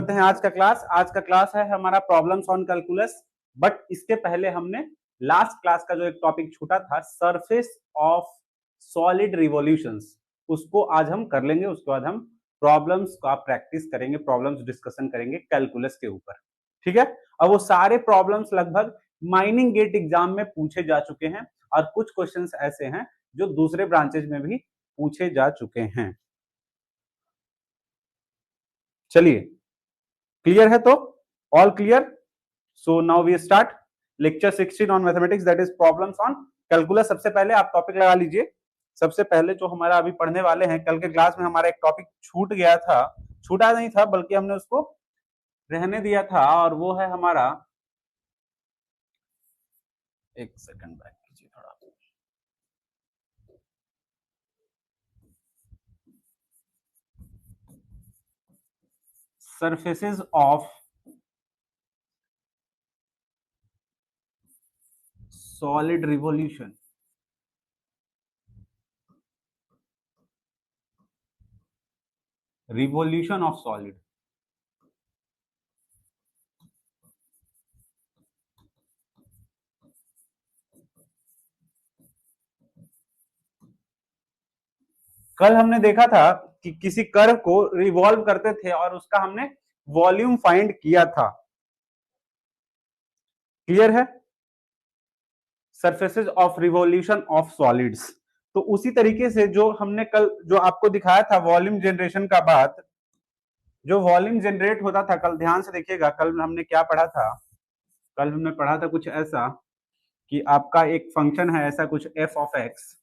करते हैं आज का क्लास है हमारा प्रॉब्लम्स ऑन कैलकुलस। बट इसके पहले हमने लास्ट क्लास का जो एक टॉपिक छूटा था, सरफेस ऑफ सॉलिड रिवॉल्यूशंस, उसको आज हम कर लेंगे। उसके बाद हम प्रॉब्लम्स का प्रैक्टिस करेंगे, प्रॉब्लम्स डिस्कशन करेंगे कैलकुलस के ऊपर। ठीक है। अब वो सारे प्रॉब्लम्स लगभग माइनिंग गेट एग्जाम में पूछे जा चुके हैं और कुछ क्वेश्चंस ऐसे हैं जो दूसरे ब्रांचेज में भी पूछे जा चुके हैं। चलिए, क्लियर है तो? All clear? So now we start lecture 16 on mathematics, that is problems on calculus. सबसे पहले आप टॉपिक लगा लीजिए। सबसे पहले जो हमारा अभी पढ़ने वाले हैं, कल के क्लास में हमारा एक टॉपिक छूट गया था, छूटा नहीं था बल्कि हमने उसको रहने दिया था, और वो है हमारा, एक सेकंड बैक कीजिए थोड़ा, surfaces of solid revolution. Revolution of solid. कल हमने देखा था कि किसी कर्व को रिवॉल्व करते थे और उसका हमने वॉल्यूम फाइंड किया था। क्लियर है? Surfaces of revolution of solids. तो उसी तरीके से जो हमने कल जो आपको दिखाया था वॉल्यूम जनरेशन का बात, जो वॉल्यूम जनरेट होता था, कल ध्यान से देखिएगा, कल हमने क्या पढ़ा था? कल हमने पढ़ा था कुछ ऐसा कि आपका एक फंक्शन है ऐसा कुछ एफ ऑफ एक्स,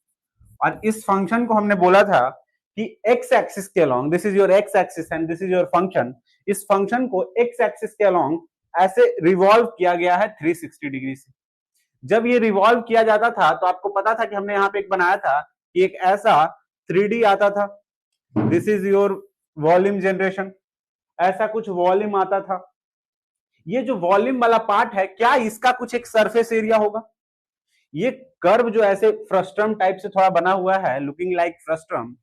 और इस फंक्शन को हमने बोला था कि एक्स एक्सिस के along, this is your x axis and this is your function, इस फंक्शन को एक्स एक्सिस के अलोंग ऐसे रिवॉल्व किया गया है 360 डिग्री से। जब ये रिवॉल्व किया जाता था तो आपको पता था कि हमने यहाँ पे एक बनाया था कि एक ऐसा 3D आता था, this is your volume generation, ऐसा कुछ वॉल्यूम आता था। ये जो वॉल्यूम वाला पार्ट है, क्या इसका कुछ एक सरफेस एरिया होगा? ये कर्व जो ऐसे फ्रस्ट्रम टाइप से थोड़ा बना हुआ है, लुकिंग लाइक फ्रस्ट्रम,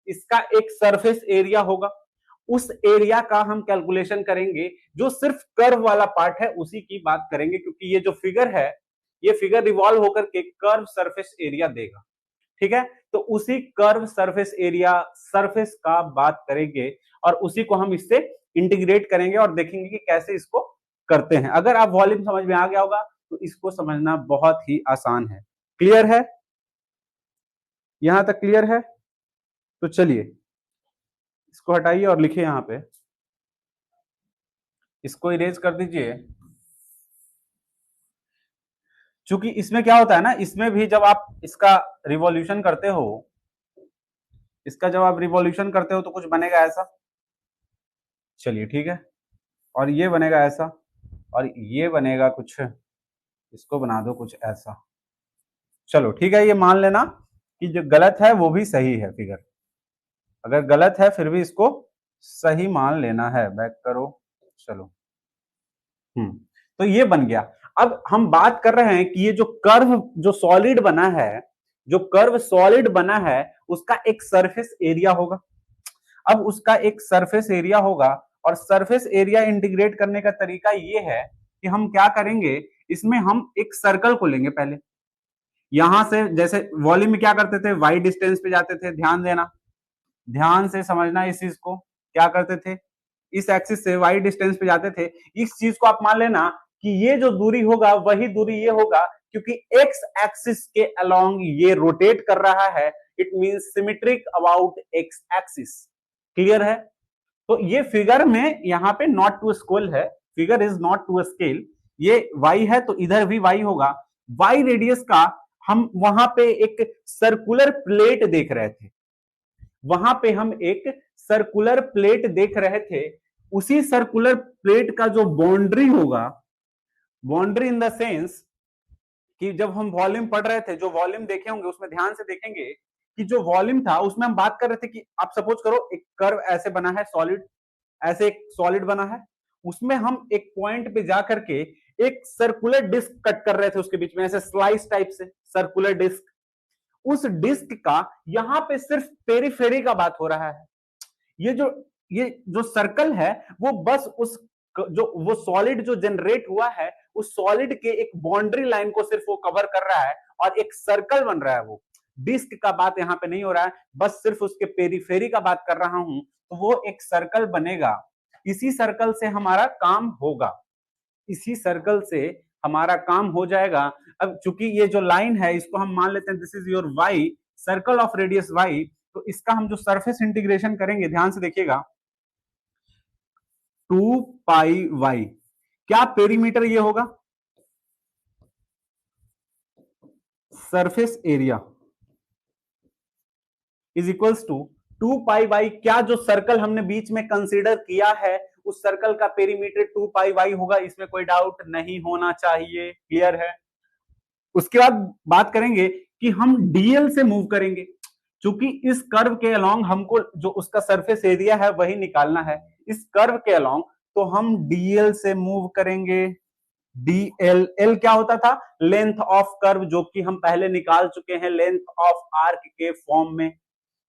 इसका एक सरफेस एरिया होगा। उस एरिया का हम कैलकुलेशन करेंगे। जो सिर्फ कर्व वाला पार्ट है उसी की बात करेंगे, क्योंकि ये जो फिगर है, ये फिगर रिवॉल्व होकर के कर्व सरफेस एरिया देगा। ठीक है। तो उसी कर्व सरफेस एरिया, सरफेस का बात करेंगे, और उसी को हम इससे इंटीग्रेट करेंगे और देखेंगे कि कैसे इसको करते हैं। अगर आप वॉल्यूम समझ में आ गया होगा तो इसको समझना बहुत ही आसान है। क्लियर है? यहां तक क्लियर है? तो चलिए, इसको हटाइए और लिखिए यहां पे, इसको इरेज कर दीजिए। क्योंकि इसमें क्या होता है ना, इसमें भी जब आप इसका रिवॉल्यूशन करते हो, इसका जब आप रिवॉल्यूशन करते हो तो कुछ बनेगा ऐसा। चलिए ठीक है। और ये बनेगा ऐसा, और ये बनेगा कुछ, इसको बना दो कुछ ऐसा। चलो ठीक है, ये मान लेना कि जो गलत है वो भी सही है फिगर। अगर गलत है फिर भी इसको सही मान लेना है। बैक करो। चलो। तो ये बन गया। अब हम बात कर रहे हैं कि ये जो कर्व जो सॉलिड बना है, जो कर्व सॉलिड बना है, उसका एक सरफेस एरिया होगा। अब उसका एक सरफेस एरिया होगा, और सरफेस एरिया इंटीग्रेट करने का तरीका ये है कि हम क्या करेंगे, इसमें हम एक सर्कल को लेंगे पहले। यहां से जैसे वॉल्यूम में क्या करते थे, वाई डिस्टेंस पे जाते थे, ध्यान देना, ध्यान से समझना इस चीज को। क्या करते थे, इस एक्सिस से वाई डिस्टेंस पे जाते थे। इस चीज को आप मान लेना कि ये जो दूरी होगा वही दूरी ये होगा, क्योंकि एक्स एक्सिस के अलोंग ये रोटेट कर रहा है। It means symmetric about x axis. Clear है? तो ये फिगर में यहाँ पे नॉट टू स्केल है, figure is not to scale. ये y है तो इधर भी y होगा। y रेडियस का हम वहां पे एक सर्कुलर प्लेट देख रहे थे, वहां पे हम एक सर्कुलर प्लेट देख रहे थे। उसी सर्कुलर प्लेट का जो बाउंड्री होगा, बाउंड्री इन द सेंस कि जब हम वॉल्यूम पढ़ रहे थे, जो वॉल्यूम देखे होंगे उसमें ध्यान से देखेंगे कि जो वॉल्यूम था उसमें हम बात कर रहे थे कि आप सपोज करो एक कर्व ऐसे बना है सॉलिड, ऐसे एक सॉलिड बना है, उसमें हम एक पॉइंट पे जाकर के एक सर्कुलर डिस्क कट कर रहे थे उसके बीच में, ऐसे स्लाइस टाइप से सर्कुलर डिस्क। उस डिस्क का यहां पे सिर्फ पेरीफेरी का बात हो रहा है। ये जो ये जो सर्कल है वो बस उस जो वो सॉलिड जो जनरेट हुआ है उस सॉलिड के एक बाउंड्री लाइन को सिर्फ वो कवर कर रहा है और एक सर्कल बन रहा है। वो डिस्क का बात यहां पे नहीं हो रहा है, बस सिर्फ उसके पेरीफेरी का बात कर रहा हूं, तो वो एक सर्कल बनेगा। इसी सर्कल से हमारा काम होगा, इसी सर्कल से हमारा काम हो जाएगा। अब चूंकि ये जो लाइन है इसको हम मान लेते हैं this is your y, circle of radius y, तो इसका हम जो सरफेस इंटीग्रेशन करेंगे ध्यान से देखिएगा, 2 पाई वाई, क्या पेरीमीटर ये होगा, surface area is equals to 2 pi y. क्या जो सर्कल हमने बीच में कंसीडर किया है उस सर्कल का पेरीमीटर 2 पाई वाई होगा, इसमें कोई डाउट नहीं होना चाहिए, क्लियर है। उसके बाद बात करेंगे कि हम डीएल से मूव करेंगे, क्योंकि इस कर्व के अलोंग हमको जो उसका सरफेस एरिया है वही निकालना है, इस कर्व के अलोंग, तो हम डीएल से मूव करेंगे। डीएल, एल क्या होता था, लेंथ ऑफ कर्व, जो कि हम पहले निकाल चुके हैं लेंथ ऑफ आर्क के फॉर्म में।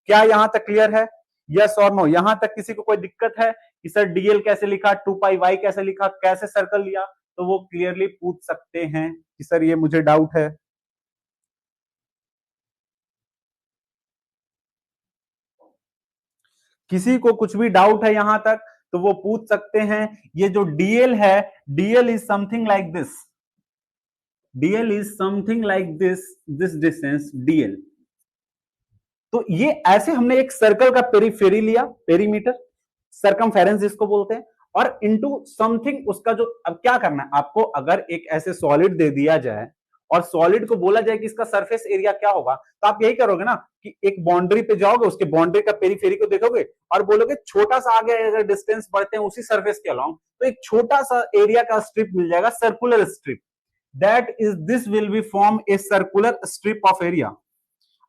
क्या यहां तक क्लियर है, यस और नो? यहां तक किसी को कोई दिक्कत है कि सर डीएल कैसे लिखा, 2 पाई वाई कैसे लिखा, कैसे सर्कल लिया, तो वो क्लियरली पूछ सकते हैं कि सर ये मुझे डाउट है। किसी को कुछ भी डाउट है यहां तक तो वो पूछ सकते हैं। ये जो डीएल है, DL is something like this, DL is something like this distance DL. तो ये ऐसे हमने एक सर्कल का पेरीफेरी लिया, पेरीमीटर, सरकमफेरेंस जिसको बोलते हैं, और इनटू समथिंग उसका जो, अब क्या करना है आपको, अगर एक ऐसे सॉलिड दे दिया जाए और सॉलिड को बोला जाए कि इसका सरफेस एरिया क्या होगा, तो आप यही करोगे ना कि एक बाउंड्री पे जाओगे, उसके बाउंड्री का पेरीफेरी को देखोगे और बोलोगे छोटा सा आगे अगर डिस्टेंस बढ़ते हैं उसी सरफेस के अलोंग, तो एक छोटा सा एरिया का स्ट्रिप मिल जाएगा, circular strip, that is this will B form a circular strip of area.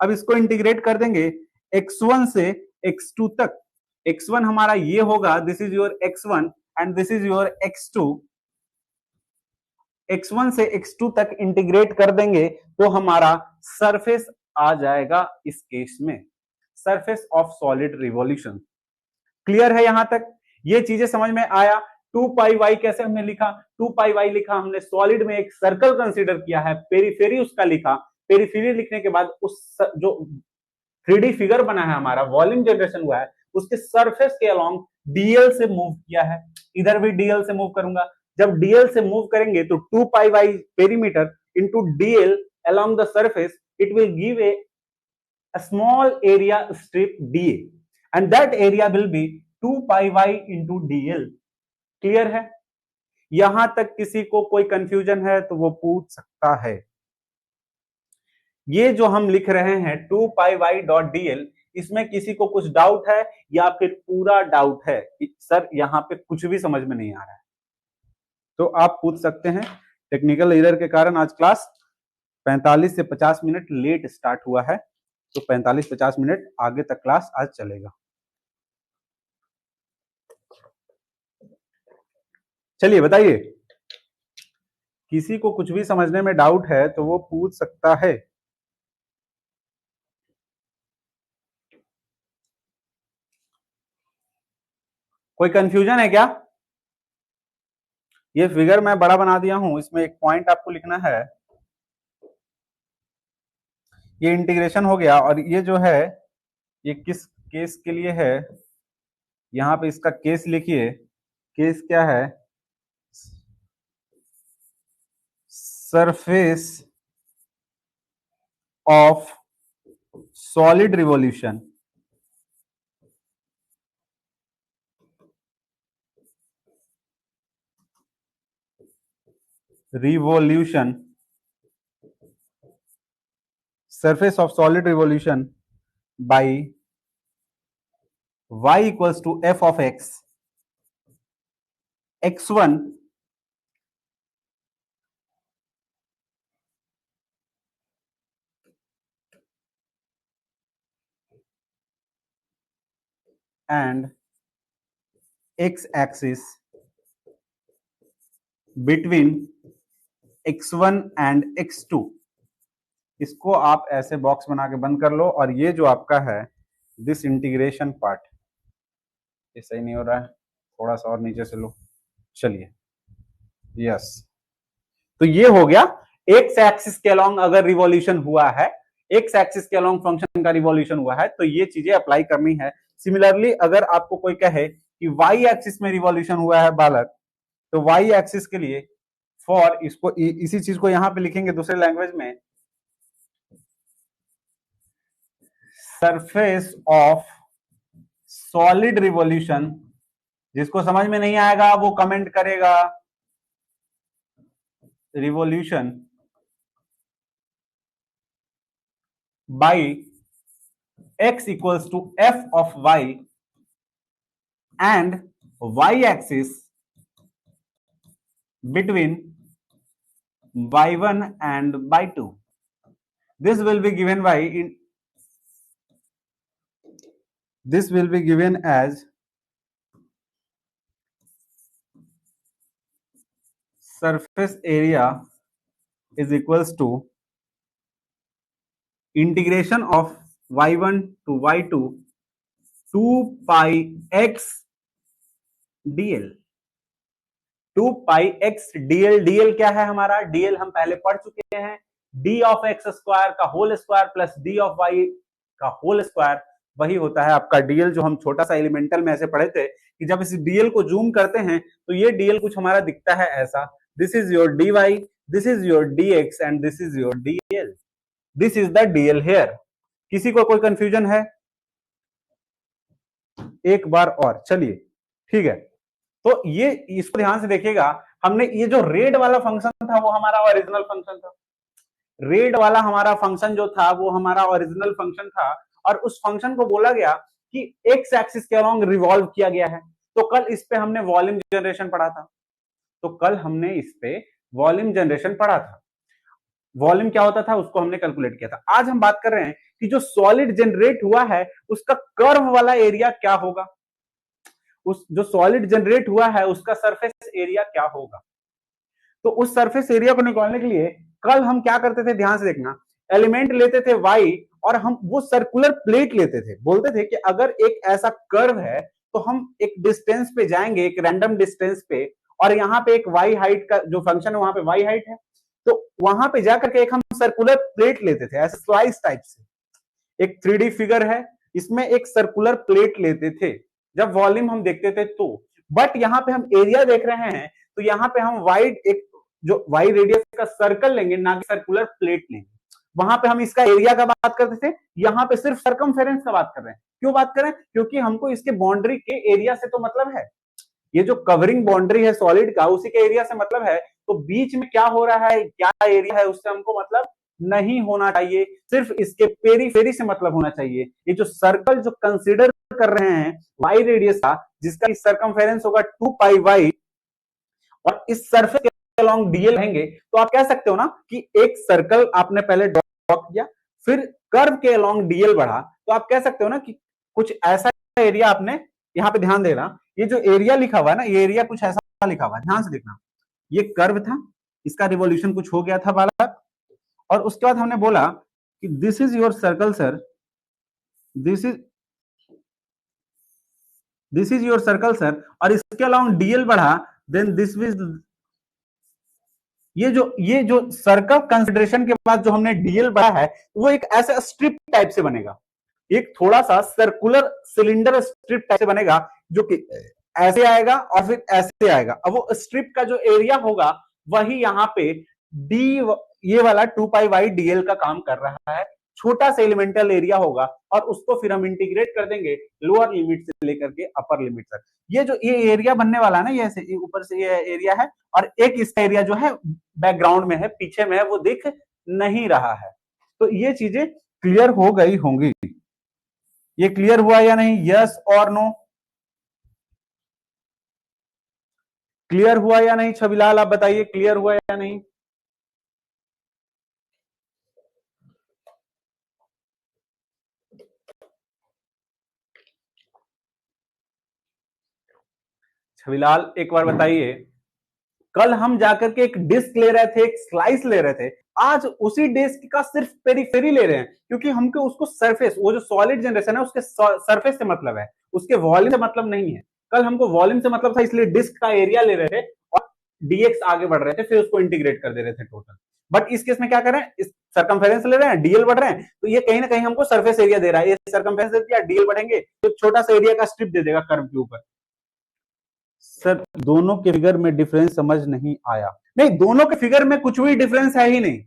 अब इसको इंटीग्रेट कर देंगे x1 से x2 तक, x1 हमारा ये होगा, this is your x1 and this is your x2, x1 से x2 तक इंटीग्रेट कर देंगे तो हमारा सरफेस आ जाएगा इस केस में, surface of solid revolution. Clear है यहां तक, ये चीजें समझ में आया। 2 पाई वाई कैसे हमने लिखा, 2 पाई वाई लिखा हमने, सॉलिड में एक सर्कल कंसीडर किया है, पेरीफेरी उसका लिखा, पेरीफेरी लिखने के बाद उस जो 3D फिगर बना है हमारा, वॉल्यूम जनरेशन हुआ है, उसके सरफेस के अलोंग डीएल से मूव किया है, इधर भी डीएल से मूव करूंगा। जब डीएल से मूव करेंगे तो 2 pi y perimeter into dl along the surface, it will give a small area strip da and that area will be 2 pi y into dl. Clear है, यहां तक किसी को कोई कंफ्यूजन है तो वो पूछ सकता है। ये जो हम लिख रहे हैं 2 पाई वाई डॉट डीएल, इसमें किसी को कुछ डाउट है या फिर पूरा डाउट है कि सर यहाँ पे कुछ भी समझ में नहीं आ रहा है, तो आप पूछ सकते हैं। टेक्निकल एरर के कारण आज क्लास 45 से 50 मिनट लेट स्टार्ट हुआ है, तो 45-50 मिनट आगे तक क्लास आज चलेगा। चलिए बताइए, किसी को कुछ भी समझने में डाउट है तो वो पूछ सकता है। कोई कंफ्यूजन है क्या? ये फिगर मैं बड़ा बना दिया हूं, इसमें एक पॉइंट आपको लिखना है। ये इंटीग्रेशन हो गया और ये जो है ये किस केस के लिए है, यहां पे इसका केस लिखिए। केस क्या है, surface of solid revolution, revolution, surface of solid revolution by y equals to f of x, x1 and x axis between x1 and x2। इसको आप ऐसे बॉक्स बना के बंद कर लो, और ये जो आपका है दिस इंटीग्रेशन पार्ट, ये सही नहीं हो रहा है, थोड़ा सा और नीचे से लो। चलिए, यस। तो ये हो गया एक्स एक्सिस के अलोंग अगर रिवॉल्यूशन हुआ है, एक्स एक्सिस के अलोंग फंक्शन का रिवॉल्यूशन हुआ है तो ये चीजें अप्लाई करनी है। सिमिलरली अगर आपको कोई कहे कि वाई एक्सिस में रिवॉल्यूशन हुआ है बालक, तो वाई एक्सिस के लिए फॉर इसको इसी चीज को यहां पे लिखेंगे दूसरे लैंग्वेज में, सरफेस ऑफ सॉलिड रिवॉल्यूशन। जिसको समझ में नहीं आएगा वो कमेंट करेगा revolution by x equals to f of y and y axis between y1 and y2. This will be given by this will be given as surface area is equals to integration of y1 to y2 2 pi x dl। 2 pi x dl, dl क्या है हमारा, dl हम पहले पढ़ चुके हैं, d of x square का whole square plus d of y का होल स्क्वायर, वही होता है आपका डीएल। जो हम छोटा सा एलिमेंटल में ऐसे पढ़े थे कि जब इस डीएल को जूम करते हैं तो ये डीएल कुछ हमारा दिखता है ऐसा, this is your d y, this is your d x and this is your dl, this is the dl here. किसी को कोई कंफ्यूजन है? एक बार और, चलिए ठीक है। तो ये इसको ध्यान से देखिएगा, हमने ये जो रेड वाला फंक्शन था वो हमारा ओरिजिनल फंक्शन था, रेड वाला हमारा फंक्शन जो था वो हमारा ओरिजिनल फंक्शन था, और उस फंक्शन को बोला गया कि एक्स एक्सिस के अलोंग रिवॉल्व किया गया है। तो कल इस पे हमने वॉल्यूम जनरेशन पढ़ा था, तो कल हमने इस पे वॉल्यूम जनरेशन पढ़ा था, वॉल्यूम क्या होता था उसको हमने कैलकुलेट किया था। आज हम बात कर रहे हैं कि जो सॉलिड जनरेट हुआ है उसका कर्व वाला एरिया क्या होगा, उस जो सॉलिड जनरेट हुआ है उसका सरफेस एरिया क्या होगा। तो उस सरफेस एरिया को निकालने के लिए कल हम क्या करते थे, ध्यान से देखना, एलिमेंट लेते थे वाई और हम वो सर्कुलर प्लेट लेते थे, बोलते थे कि अगर एक ऐसा कर्व है तो हम एक डिस्टेंस पे जाएंगे, एक रैंडम डिस्टेंस पे, और यहाँ पे एक वाई हाइट का जो फंक्शन है वहां पे वाई हाइट है, तो वहां पे जाकर के एक हम सर्कुलर प्लेट लेते थे ऐसे स्लाइस टाइप से। एक 3D फिगर है, इसमें एक सर्कुलर प्लेट लेते थे जब वॉल्यूम हम देखते थे तो। बट यहाँ पे हम एरिया देख रहे हैं तो यहाँ पे हम वाइड एक जो वाई रेडियस का सर्कल लेंगे, ना कि सर्कुलर प्लेट लेंगे। वहां पे हम इसका एरिया का बात करते थे, यहाँ पे सिर्फ सरकमफेरेंस का बात कर रहे हैं। क्यों बात कर रहे हैं? क्योंकि हमको इसके बाउंड्री के एरिया से तो मतलब है, ये जो कवरिंग बाउंड्री है सॉलिड का उसी के एरिया से मतलब है, तो बीच में क्या हो रहा है, क्या एरिया है, उससे हमको मतलब नहीं होना चाहिए, सिर्फ इसके पेरीफेरी से मतलब होना चाहिए। ये जो सर्कल जो कंसीडर कर रहे हैं वाई रेडियस का, जिसका सरकमफेरेंस होगा 2 पाई वाई, और इस सरफेस के अलोंग डीएल रहेंगे, तो आप कह सकते हो ना कि एक सर्कल आपने पहले ड्रॉ किया, फिर कर्व के अलोंग डीएल बढ़ा, तो आप कह सकते हो ना कि कुछ ऐसा एरिया आपने, यहाँ पे ध्यान देना, ये जो एरिया लिखा हुआ है ना, ये एरिया कुछ ऐसा लिखा हुआ है, ध्यान से देखना। ये कर्व था, इसका रिवॉल्यूशन कुछ हो गया था बालक, और उसके बाद हमने बोला कि this is your circle sir, this is your circle sir, और इसके अलाउंग डीएल बढ़ा, देन दिस इज, ये जो सर्कल कंसिडरेशन के बाद जो हमने डीएल बढ़ा है वो एक ऐसा स्ट्रिप टाइप से बनेगा, एक थोड़ा सा सर्कुलर सिलेंडर स्ट्रिप टाइप से बनेगा, जो कि ऐसे आएगा और फिर ऐसे आएगा। अब वो स्ट्रिप का जो एरिया होगा वही यहाँ पे डी, ये वाला 2 पाई वाई डीएल का काम कर रहा है, छोटा सा एलिमेंटल एरिया होगा, और उसको फिर हम इंटीग्रेट कर देंगे लोअर लिमिट से लेकर के अपर लिमिट तक। ये जो ये एरिया बनने वाला है ना, ये ऊपर से ये एरिया है, और एक इसका एरिया जो है बैकग्राउंड में है, पीछे में है, वो दिख नहीं रहा है। तो ये चीजें क्लियर हो गई होंगी। ये क्लियर हुआ या नहीं, यस और नो? क्लियर हुआ या नहीं छविलाल, आप बताइए क्लियर हुआ या नहीं? छविलाल एक बार बताइए। कल हम जाकर के एक डिस्क ले रहे थे, एक स्लाइस ले रहे थे, आज उसी डिस्क का सिर्फ पेरिफेरी ले रहे हैं, क्योंकि हमको उसको सरफेस, वो जो सॉलिड जनरेशन है उसके सरफेस से मतलब है, उसके वॉल्यूम से मतलब नहीं है। कल हमको वॉल्यूम से मतलब था, इसलिए डिस्क का एरिया ले रहे थे और डीएक्स आगे बढ़ रहे थे, फिर उसको इंटीग्रेट कर दे रहे थे टोटल। बट इस केस में क्या कर रहे हैं, इस सरकमफेरेंस ले रहे हैं, डीएल बढ़ रहे हैं, तो ये कहीं ना कहीं हमको सरफेस एरिया दे रहा है। ये सरकमफेरेंस दे दिया, डीएल बढ़ेंगे तो छोटा सा एरिया का स्ट्रिप दे देगा कर्व के ऊपर। सर दोनों के फिगर में डिफरेंस समझ नहीं आया। नहीं, दोनों के फिगर में कुछ भी डिफरेंस है ही नहीं।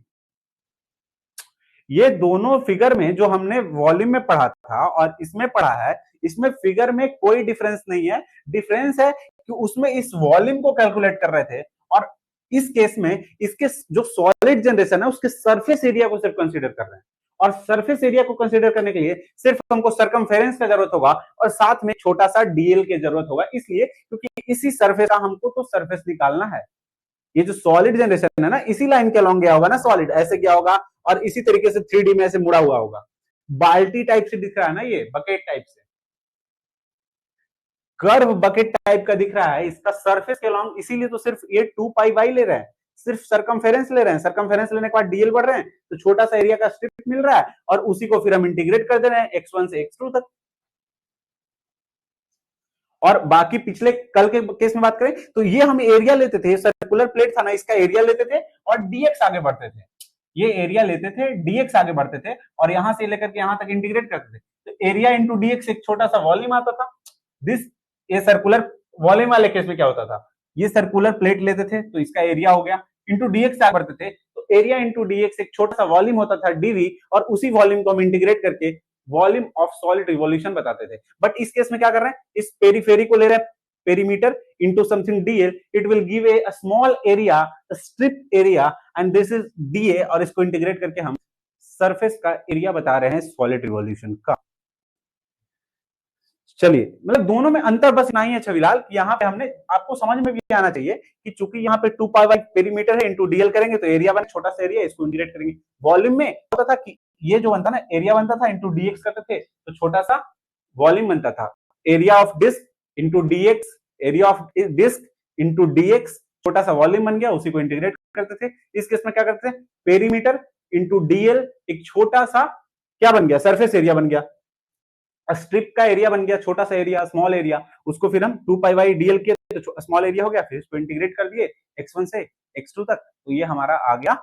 ये दोनों फिगर में जो हमने वॉल्यूम में पढ़ा था और इसमें पढ़ा है, इसमें फिगर में कोई डिफरेंस नहीं है। डिफरेंस है कि उसमें इस वॉल्यूम को कैलकुलेट कर रहे थे और इस केस में इसके जो सॉलिड जनरेशन है उसके सरफेस एरिया को सिर्फ कंसीडर कर रहे हैं। और सरफेस एरिया को कंसीडर करने के लिए सिर्फ हमको सरकमफेरेंस का जरूरत होगा और साथ में छोटा सा डीएल की जरूरत होगा, इसलिए क्योंकि इसी सरफेस का हमको तो सरफेस निकालना है। ये जो सॉलिड जनरेशन है ना, इसी लाइन के अलॉन्ग गया होगा ना, सॉलिड ऐसे गया होगा और इसी तरीके से 3D में ऐसे मुड़ा हुआ होगा। बाल्टी टाइप से दिख रहा है ना, ये बकेट टाइप से, कर्व बकेट टाइप का दिख रहा है इसका सरफेस के अलॉन्ग, इसीलिए तो सिर्फ ये 2 पाई बाई ले रहे हैं, सिर्फ सरकमफेरेंस ले रहे हैं। सरकमफेरेंस लेने के बाद डीएल बढ़ रहे हैं तो छोटा सा एरिया का स्ट्रिप मिल रहा है और उसी को फिर हम इंटीग्रेट कर दे रहे हैं x1 से x2 तक। और बाकी पिछले कल के केस में बात करें तो ये हम एरिया लेते थे, सर्कुलर प्लेट था ना, इसका एरिया लेते थे और डीएक्स आगे बढ़ते थे। ये एरिया लेते थे, डीएक्स आगे बढ़ते थे और यहां से लेकर के यहां तक इंटीग्रेट करते थे, तो एरिया इंटू डीएक्स एक छोटा सा वॉल्यूम आता था। दिस ये सर्कुलर वॉल्यूम वाले केस में क्या होता था, ये सर्कुलर प्लेट लेते थे तो इसका एरिया हो गया, इंटू डीएक्स आगे बढ़ते थे तो एरिया इंटू डीएक्स एक छोटा सा वॉल्यूम होता था डीवी, और उसी वॉल्यूम को हम इंटीग्रेट करके वॉल्यूम ऑफ सॉलिड रिवॉल्यूशन बताते थे। बट इस केस में क्या कर रहे हैं, इस पेरीफेरी को ले रहे हैं, perimeter into something dl, it will give a small area, a strip area, and this is da, और इसको इंटीग्रेट करके हम सरफेस का एरिया बता रहे हैं सॉलिड रिवॉल्यूशन का। चलिए, मतलब दोनों में अंतर बस इतना ही है छविलाल, कि यहाँ पे हमने आपको समझ में भी आना चाहिए कि चूंकि यहाँ पे 2 पाई बाई पेरीमीटर है, इंटू डीएल करेंगे तो एरिया बना, छोटा सा एरिया, इसको इंटीग्रेट करेंगे। वॉल्यूम में होता था कि ये जो बनता ना, एरिया बनता था इंटू डीएक्स करते थे तो छोटा सा वॉल्यूम बनता था, area of disc into dx, area of disc into dx, छोटा सा वॉल्यूम बन गया, उसी को इंटीग्रेट करते थे। इस केस में क्या करते थे, पेरीमीटर इंटू डीएल, एक छोटा सा क्या बन गया, सरफेस एरिया बन गया, स्ट्रिप का एरिया बन गया, छोटा सा एरिया, स्मॉल एरिया, उसको फिर हम 2 पाई बाई डीएल किए तो स्मॉल एरिया हो गया, फिर इसको इंटीग्रेट कर दिए x1 से x2 तक, तो ये हमारा आ गया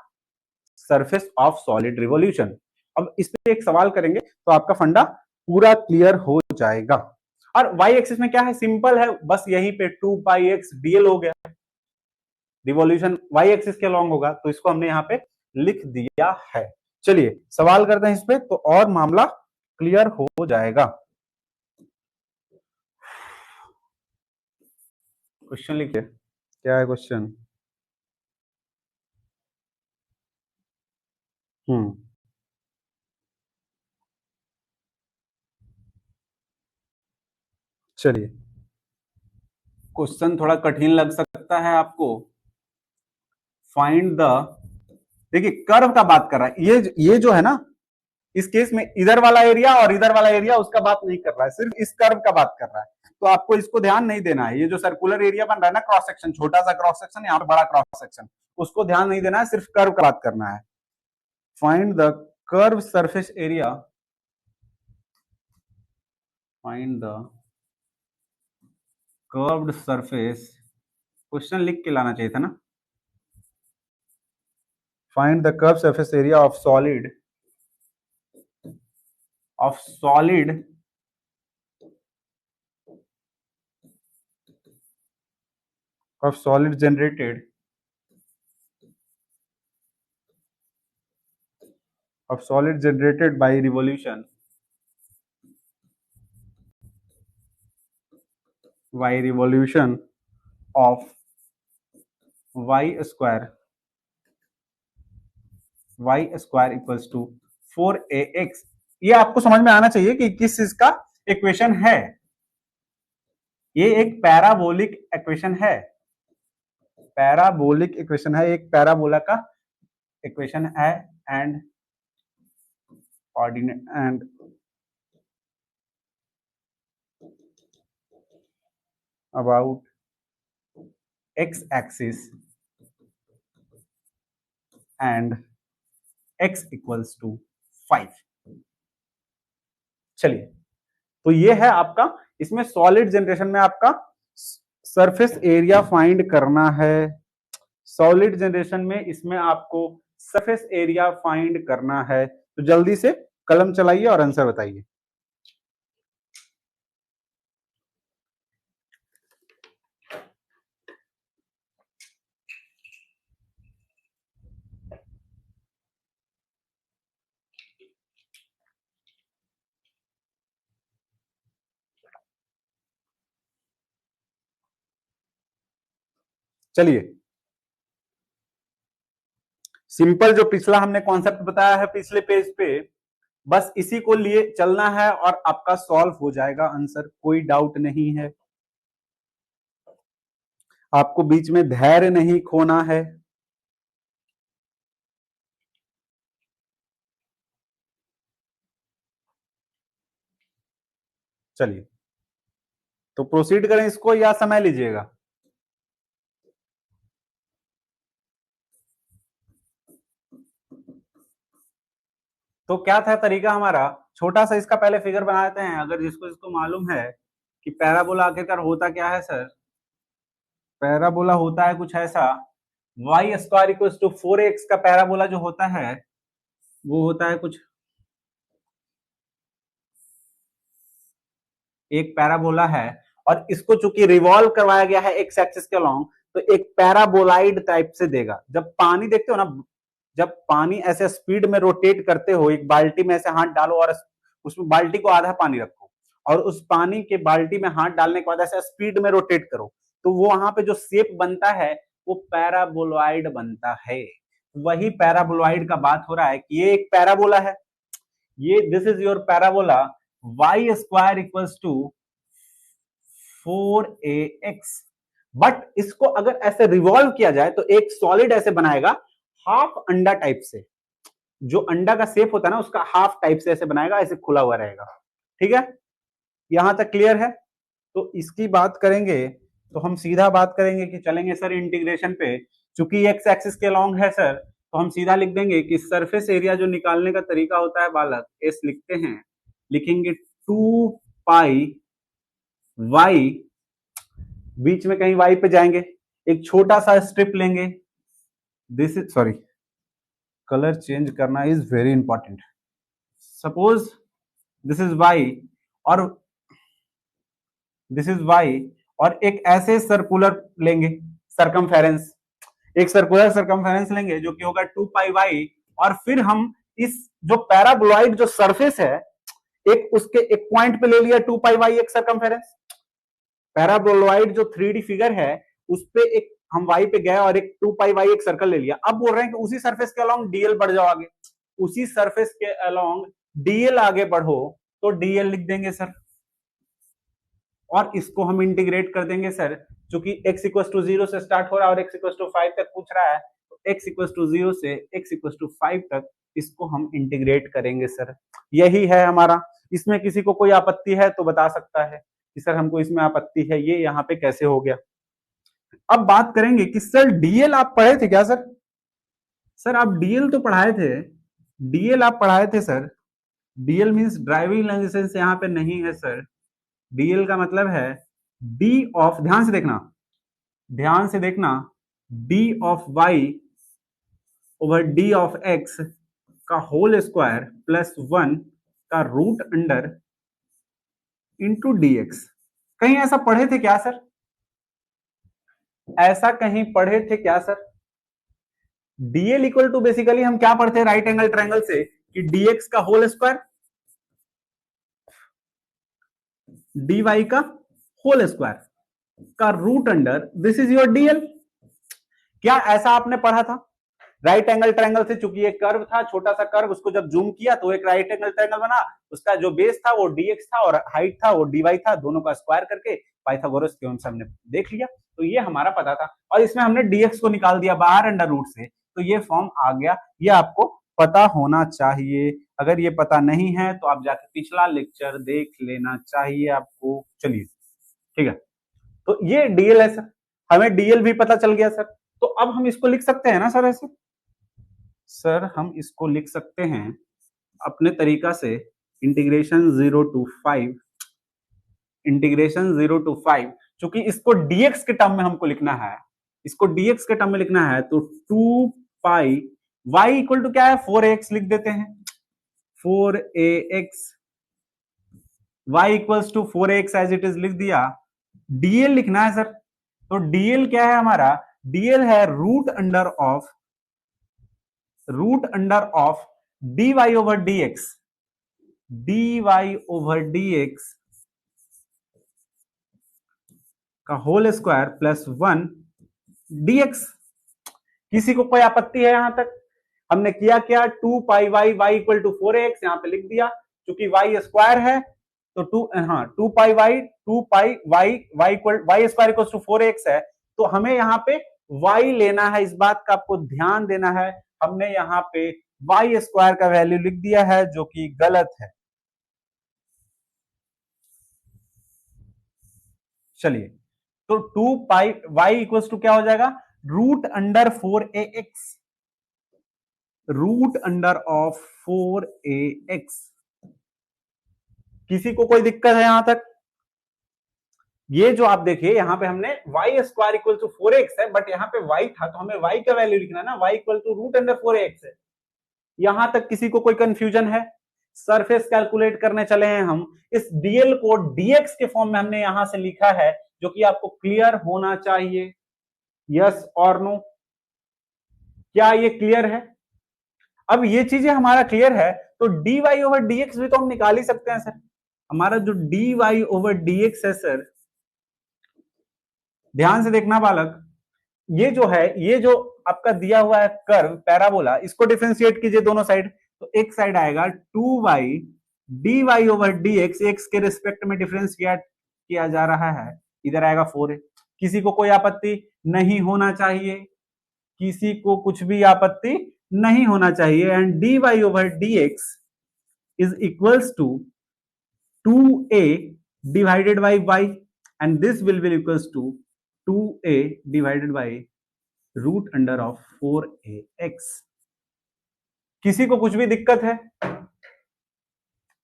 सरफेस ऑफ सॉलिड रिवॉल्यूशन। अब इस पे एक सवाल करेंगे तो आपका फंडा पूरा क्लियर हो जाएगा। और y एक्सिस में क्या है, सिंपल है, बस यहीं पे 2 पाई x dl हो गया, रिवॉल्यूशन y एक्सिस के अलॉन्ग होगा, तो इसको हमने यहाँ पे लिख दिया है। चलिए सवाल करते हैं इस पे, तो और मामला क्लियर हो जाएगा। क्वेश्चन लिखिए, क्या है क्वेश्चन? चलिए, क्वेश्चन थोड़ा कठिन लग सकता है आपको। फाइंड द, देखिए कर्व का बात कर रहा है, ये जो है ना, इस केस में इधर वाला एरिया और इधर वाला एरिया उसका बात नहीं कर रहा है, सिर्फ इस कर्व का बात कर रहा है, तो आपको इसको ध्यान नहीं देना है। ये जो सर्कुलर एरिया बन रहा है ना, क्रॉस सेक्शन, छोटा सा क्रॉस सेक्शन, यहाँ पे बड़ा क्रॉस सेक्शन, उसको ध्यान नहीं देना है, सिर्फ कर्व का बात करना है। Find the curve surface area, find the curved surface, question लिख के लाना चाहिए था ना। Find the curve surface area of solid, of solid of solid generated of solid generated by revolution of y square equals to 4ax। ये आपको समझ में आना चाहिए कि किस चीज का इक्वेशन है, ये एक पैराबोलिक इक्वेशन है, पैराबोलिक इक्वेशन है, एक पैराबोला का इक्वेशन है, and ordinate and about x axis and x equals to 5। चलिए, तो ये है आपका, इसमें सॉलिड जनरेशन में आपका सरफेस एरिया फाइंड करना है। सॉलिड जनरेशन में इसमें आपको सरफेस एरिया फाइंड करना है। तो जल्दी से कलम चलाइए और आंसर बताइए। चलिए, सिंपल जो पिछला हमने कॉन्सेप्ट बताया है पिछले पेज पे, बस इसी को लिए चलना है और आपका सॉल्व हो जाएगा आंसर, कोई डाउट नहीं है। आपको बीच में धैर्य नहीं खोना है। चलिए, तो प्रोसीड करें इसको या समय लीजिएगा? तो क्या था तरीका हमारा, छोटा सा इसका पहले फिगर बना देते हैं। अगर जिसको जिसको मालूम है कि पैराबोला आखिरकार होता क्या है सर, पैराबोला होता है कुछ ऐसा, Y square equal to 4x का पैराबोला जो होता है वो होता है कुछ, एक पैराबोला है और इसको चूंकि रिवॉल्व करवाया गया है एक्स एक्सिस के अलोंग, तो एक पैराबोलाइड टाइप से देगा। जब पानी देखते हो ना, जब पानी ऐसे स्पीड में रोटेट करते हो, एक बाल्टी में ऐसे हाथ डालो और उसमें बाल्टी को आधा पानी रखो और उस पानी के बाल्टी में हाथ डालने के बाद ऐसे स्पीड में रोटेट करो, तो वो वहां पे जो शेप बनता है वो पैराबोलॉइड बनता है। वही पैराबोलॉइड का बात हो रहा है कि ये एक पैराबोला है, ये this is your parabola, y square equals to 4ax। But इसको अगर ऐसे रिवॉल्व किया जाए तो एक सॉलिड ऐसे बनाएगा हाफ अंडा टाइप से, जो अंडा का शेप होता है ना उसका हाफ टाइप से ऐसे बनाएगा, ऐसे खुला हुआ रहेगा। ठीक है, यहां तक क्लियर है? तो इसकी बात करेंगे तो हम सीधा बात करेंगे कि चलेंगे सर इंटीग्रेशन पे। चूंकि एक्स एक्सिस के लॉन्ग है सर, तो हम सीधा लिख देंगे कि सरफेस एरिया जो निकालने का तरीका होता है बालक, एस लिखते हैं, लिखेंगे 2 पाई वाई, बीच में कहीं वाई पे जाएंगे, एक छोटा सा स्ट्रिप लेंगे, this is sorry, colour change करना is very important. Suppose this is y और दिस इज वाई, और एक ऐसे सर्कुलर लेंगे सरकमफेरेंस, एक सर्कुलर सरकमफेरेंस लेंगे जो कि होगा 2 पाई वाई, और फिर हम इस जो पैराबोलॉइड जो सरफेस है, एक उसके एक पॉइंट पे ले लिया 2 पाई वाई एक सरकमफेरेंस। पैराबोलॉइड जो 3D फिगर है उस पे एक हम वाई पे गए और एक 2 पाई वाई एक सर्कल ले लिया। अब बोल रहे हैं कि उसी सरफेस के अलोंग डीएल बढ़ जाओ आगे, उसी सरफेस के अलोंग डीएल आगे बढ़ो, तो डीएल लिख देंगे सर, और इसको हम इंटीग्रेट कर देंगे सर। चूंकि x इक्वल टू 0 से स्टार्ट हो रहा है और x इक्वल टू 5 तक पूछ रहा है, तो x इक्वल टू 0 से x इक्वल टू 5 तक इसको हम इंटीग्रेट करेंगे सर। यही है हमारा। इसमें किसी को कोई आपत्ति है तो बता सकता है कि सर हमको इसमें आपत्ति है, ये यहाँ पे कैसे हो गया। अब बात करेंगे कि सर डीएल आप पढ़े थे क्या सर? सर आप डीएल तो पढ़ाए थे, डीएल आप पढ़ाए थे sir. Dl means driving licence यहाँ पे नहीं है सर। डीएल का मतलब है डी ऑफ, ध्यान से देखना, ध्यान से देखना, d of y over d of x का होल स्क्वायर प्लस 1 का root under into d x. कहीं ऐसा पढ़े थे क्या सर? ऐसा कहीं पढ़े थे क्या sir? Dl equal to basically हम क्या पढ़ते हैं राइट एंगल ट्रायंगल से, कि डीएक्स का होल स्क्वायर डी वाई का होल स्क्वायर का root under, this is your dl. क्या ऐसा आपने पढ़ा था? राइट एंगल ट्रायंगल से, चूंकि एक कर्व था, छोटा सा कर्व, उसको जब जूम किया तो एक राइट एंगल ट्रायंगल बना, उसका जो बेस था वो डीएक्स था और हाइट था वो डीवाई था, दोनों का स्क्वायर करके पाइथागोरस थ्योरम से हमने देख लिया, तो ये हमारा पता था। और इसमें हमने डीएक्स को निकाल दिया बाहर अंडर रूट से, तो ये फॉर्म आ गया। ये आपको पता होना चाहिए, अगर ये पता नहीं है तो आप जाके पिछला लेक्चर देख लेना चाहिए आपको। चलिए ठीक है, तो ये डीएल है सर, हमें डीएल भी पता चल गया सर। तो अब हम इसको लिख सकते हैं ना सर ऐसे? सर हम इसको लिख सकते हैं अपने तरीका से, इंटीग्रेशन 0 टू 5, चूंकि इसको dx के टर्म में हमको लिखना है, इसको dx के टर्म में लिखना है, तो 2 पाई y इक्वल टू क्या है 4ax लिख देते हैं, 4ax, y equals to 4ax as it is लिख दिया। dl लिखना है सर, तो dl क्या है हमारा, dl है root under of dy over dx का होल स्क्वायर प्लस 1 dx। किसी को कोई आपत्ति है? यहां तक हमने किया क्या, 2 pi y equal to 4ax यहां पे लिख दिया, क्योंकि y स्क्वायर है तो 2 pi y equal y square equal to 4ax है, तो हमें यहाँ पे y लेना है, इस बात का आपको ध्यान देना है। हमने यहाँ पे y स्क्वायर का वैल्यू लिख दिया है जो कि गलत है। चलिए, तो 2 पाई y इक्वल्स टू क्या हो जाएगा, root under 4ax, root under of 4ax। किसी को कोई दिक्कत है यहां तक? ये जो आप देखिए यहां पे हमने y square equal to 4ax है, बट यहां पे y था तो हमें y का वैल्यू लिखना है ना, y equal to root under 4ax है। यहां तक किसी को कोई कंफ्यूजन है? सरफेस कैलकुलेट करने चले हैं हम, इस dl को dx के फॉर्म में हमने यहां से लिखा है, जो कि आपको क्लियर होना चाहिए। यस और नो, क्या ये क्लियर है? अब ये चीजें हमारा क्लियर है, तो dy ओवर dx भी तो हम निकाल ही सकते हैं सर। हमारा जो dy ओवर dx है सर, ध्यान से देखना बालक, ये जो है, ये जो आपका दिया हुआ है कर्व पैराबोला, इसको डिफरेंशिएट कीजिए दोनों साइड, तो एक साइड आएगा 2y dy over dx, x के रिस्पेक्ट में डिफरेंशिएट किया जा रहा है, इधर आएगा 4a। किसी को कोई आपत्ति नहीं होना चाहिए, किसी को कुछ भी आपत्ति नहीं होना चाहिए। And dy over dx is equals to 2a divided by y, and this will be equals to 2a divided by root under of 4ax। किसी को कुछ भी दिक्कत है?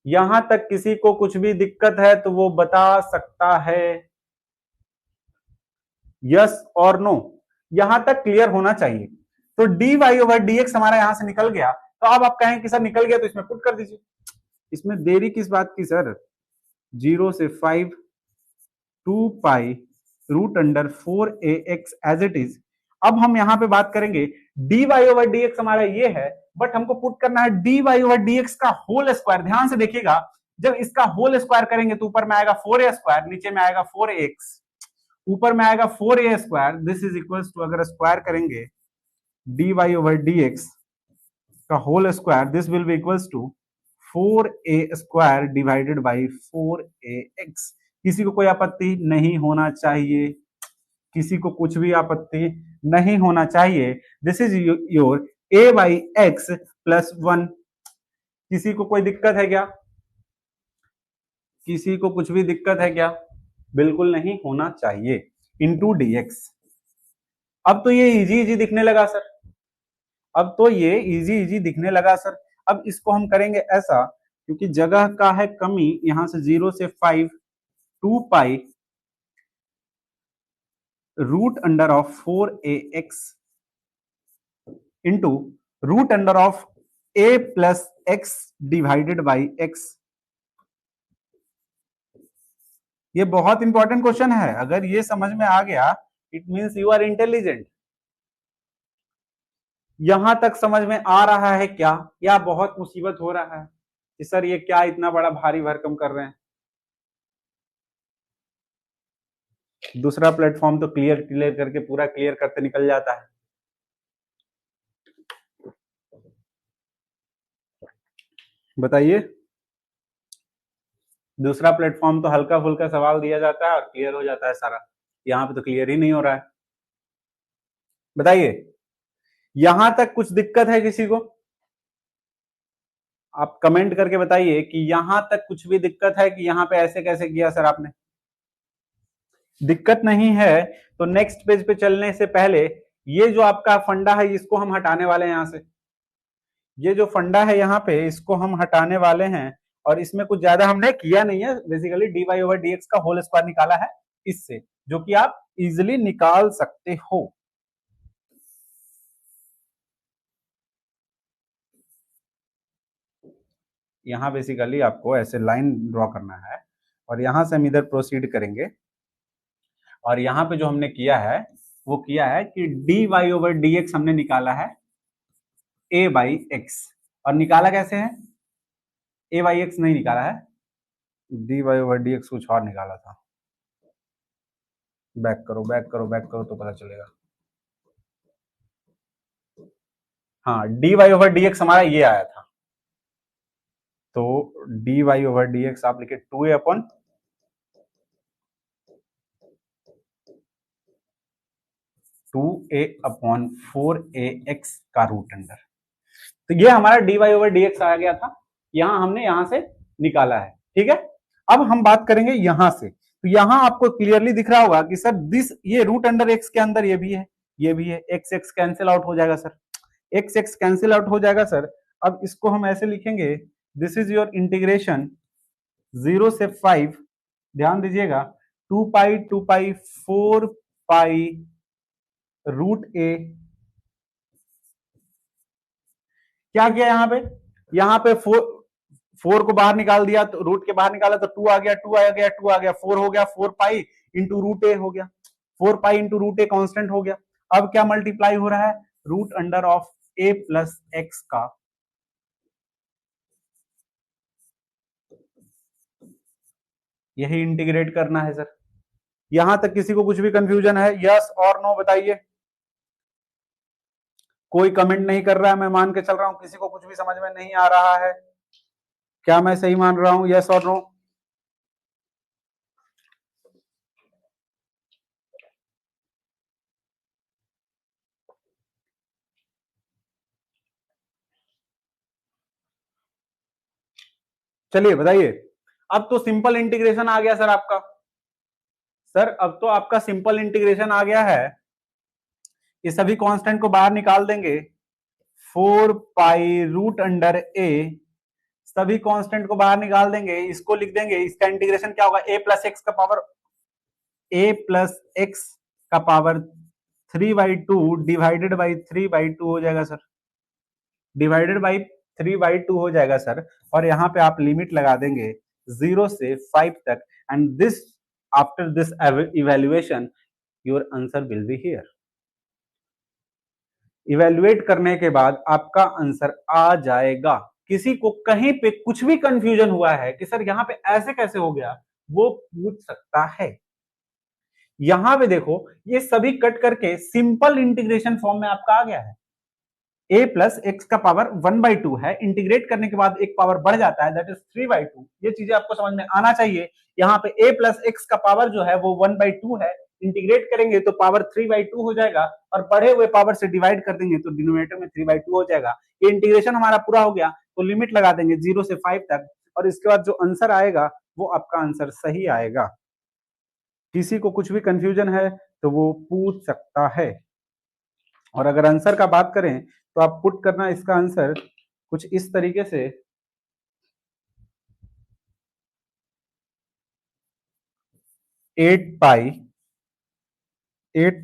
यहां तक किसी को कुछ भी दिक्कत है तो वो बता सकता है, यस और नो। यहां तक क्लियर होना चाहिए। तो dy ओवर dx हमारा यहां से निकल गया, तो अब आप कहें कि सर निकल गया तो इसमें पुट कर दीजिए। इसमें देरी किस बात की सर, 0 से 5 2 pi root under 4ax as it is. अब हम यहां पे बात करेंगे dy ओवर dx हमारा ये है, बट हमको पुट करना है dy ओवर dx का होल स्क्वायर। ध्यान से देखिएगा, जब इसका होल स्क्वायर करेंगे तो ऊपर में आएगा 4a स्क्वायर, नीचे में आएगा 4ax, ऊपर में आएगा 4a square, this is equals to, अगर स्क्वायर करेंगे dy ओवर dx का whole square, this will be equals to 4a square divided by 4ax। किसी को कोई आपत्ति नहीं होना चाहिए, किसी को कुछ भी आपत्ति नहीं होना चाहिए। This is your a by x plus 1। किसी को कोई दिक्कत है क्या? किसी को कुछ भी दिक्कत है क्या? बिल्कुल नहीं होना चाहिए, इनटू dx। अब तो ये इजी इजी दिखने लगा सर, अब तो ये इजी इजी दिखने लगा सर। अब इसको हम करेंगे ऐसा, क्योंकि जगह का है कमी, यहां से 0 से 5 2 pi root under of 4ax into root under of a plus x divided by x। ये बहुत इंपॉर्टेंट क्वेश्चन है, अगर ये समझ में आ गया it means you are intelligent. यहां तक समझ में आ रहा है क्या, या बहुत मुसीबत हो रहा है कि सर ये क्या इतना बड़ा भारी भरकम कर रहे हैं? दूसरा प्लेटफॉर्म तो क्लियर क्लियर करके पूरा क्लियर करते निकल जाता है। बताइए, दूसरा प्लेटफॉर्म तो हल्का फुल्का सवाल दिया जाता है और क्लियर हो जाता है सारा, यहाँ पे तो क्लियर ही नहीं हो रहा है। बताइए, यहां तक कुछ दिक्कत है किसी को? आप कमेंट करके बताइए कि यहां तक कुछ भी दिक्कत है कि यहां पे ऐसे कैसे किया सर आपने। दिक्कत नहीं है तो नेक्स्ट पेज पे चलने से पहले ये जो आपका फंडा है इसको हम हटाने वाले हैं यहां से। ये जो फंडा है यहाँ पे इसको हम हटाने वाले हैं, और इसमें कुछ ज्यादा हमने किया नहीं है, बेसिकली dy ओवर dx का होल स्क्वायर निकाला है इससे, जो कि आप इजिली निकाल सकते हो। यहाँ बेसिकली आपको ऐसे लाइन ड्रॉ करना है, और यहां से हम इधर प्रोसीड करेंगे, और यहाँ पे जो हमने किया है वो किया है कि dy ओवर dx हमने निकाला है a बाई x, और निकाला कैसे है, a बाई x नहीं निकाला है, dy ओवर dx कुछ और निकाला था। बैक करो बैक करो बैक करो तो पता चलेगा। हाँ, dy ओवर dx हमारा ये आया था, तो dy ओवर dx आप लिखे 2a upon 2a upon 4ax का रूट अंडर। तो ये हमारा dy ओवर dx आ गया था, यहां हमने यहां से निकाला है। ठीक है, अब हम बात करेंगे यहां से। तो यहां आपको क्लियरली दिख रहा होगा कि सर दिस, ये रूट अंडर x के अंदर ये भी है, ये भी है, x x कैंसिल आउट हो जाएगा sir, x x cancel out हो जाएगा सर। अब इसको हम ऐसे लिखेंगे, दिस इज योर इंटीग्रेशन 0 से 5, ध्यान दीजिएगा, 2 पाई 4 पाई रूट ए। क्या किया यहाँ पे 4 को बाहर निकाल दिया, तो रूट के बाहर निकाला तो 2 आ गया, 2 आ गया, 2 आ गया, 4 हो गया, 4 पाई इंटू रूट ए हो गया, 4 pi into root a constant हो गया। अब क्या मल्टीप्लाई हो रहा है, root under of a plus x का, यही इंटीग्रेट करना है सर। यहां तक किसी को कुछ भी कंफ्यूजन है, यस और नो बताइए। कोई कमेंट नहीं कर रहा है, मैं मान के चल रहा हूं किसी को कुछ भी समझ में नहीं आ रहा है। क्या मैं सही मान रहा हूं, यस और नो? चलिए बताइए। अब तो सिंपल इंटीग्रेशन आ गया सर आपका, सर अब तो आपका सिंपल इंटीग्रेशन आ गया है। ये सभी कांस्टेंट को बाहर निकाल देंगे, 4 पाई रूट अंडर ए, सभी कांस्टेंट को बाहर निकाल देंगे, इसको लिख देंगे, इसका इंटीग्रेशन क्या होगा, a प्लस एक्स का पावर, a प्लस एक्स का पावर 3/2 डिवाइडेड बाई 3/2 हो जाएगा सर, डिवाइडेड बाई 3/2 हो जाएगा सर। और यहाँ पे आप लिमिट लगा देंगे 0 से 5 तक, and this, after this evaluation your answer will be here. Evaluate करने के बाद आपका आंसर आ जाएगा। किसी को कहीं पे कुछ भी कंफ्यूजन हुआ है कि सर यहाँ पे ऐसे कैसे हो गया, वो पूछ सकता है। यहां पे देखो, ये सभी कट करके सिंपल इंटीग्रेशन फॉर्म में आपका आ गया है। a प्लस एक्स का पावर 1/2 है, इंटीग्रेट करने के बाद एक पावर बढ़ जाता है, दैट इज 3/2। ये चीजें आपको समझ में आना चाहिए। यहाँ पे a प्लस एक्स का पावर जो है वो 1/2 है, इंटीग्रेट करेंगे तो पावर 3/2 हो जाएगा, और बढ़े हुए पावर से डिवाइड कर देंगे तो डिनोमिनेटर में 3/2 हो जाएगा। ये इंटीग्रेशन हमारा पूरा हो गया, तो लिमिट लगा देंगे 0 से 5 तक, और इसके बाद जो आंसर आएगा वो आपका आंसर सही आएगा। किसी को कुछ भी कंफ्यूजन है तो वो पूछ सकता है। और अगर आंसर का बात करें तो आप पुट करना इसका आंसर कुछ इस तरीके से, 8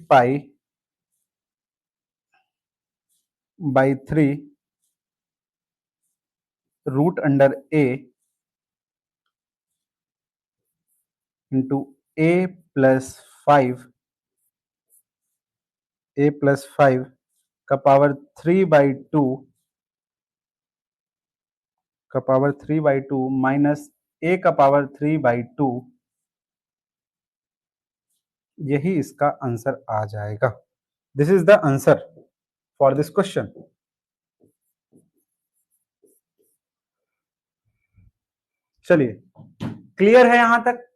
pi by 3 root under a into a plus 5 का पावर 3/2 माइनस ए का पावर 3/2, यही इसका आंसर आ जाएगा। This is the answer for this question. चलिए, क्लियर है यहां तक?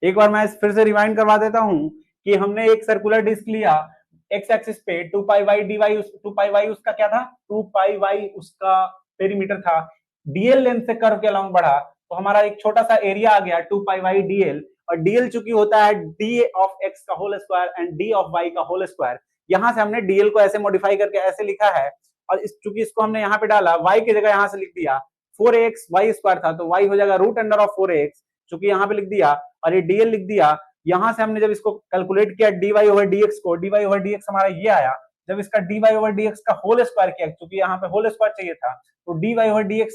एक बार मैं फिर से रिवाइंड करवा देता हूं कि हमने एक सर्कुलर डिस्क लिया, एक्स एक्सिस पे 2 pi Y D Y, 2 pi Y उसका क्या था, 2 पाई वाई उसका पेरीमीटर था, डीएल लेंथ से कर्व के अलोंग बढ़ा, तो हमारा एक छोटा सा एरिया आ गया 2 पाई वाई डीएल, और डीएल चूंकि होता है डी ऑफ एक्स का whole square and d of y का होल स्क्वायर, यहां से हमने डीएल को ऐसे मॉडिफाई करके ऐसे लिखा है और चूंकि इसको हमने यहाँ पे डाला, y की जगह यहाँ से लिख दिया 4ax y स्क्वायर था, तो y हो जाएगा रूट अंडर ऑफ 4ax, चूंकि यहाँ पे लिख दिया, और ये dl लिख दिया। यहाँ से हमने जब इसको कैलकुलेट किया dy ओवर dx को, dy ओवर dx हमारा ये आया। जब इसका dy ओवर dx का होल स्क्वायर किया, क्योंकि यहाँ पे होल स्क्वायर चाहिए था, तो dy ओवर dx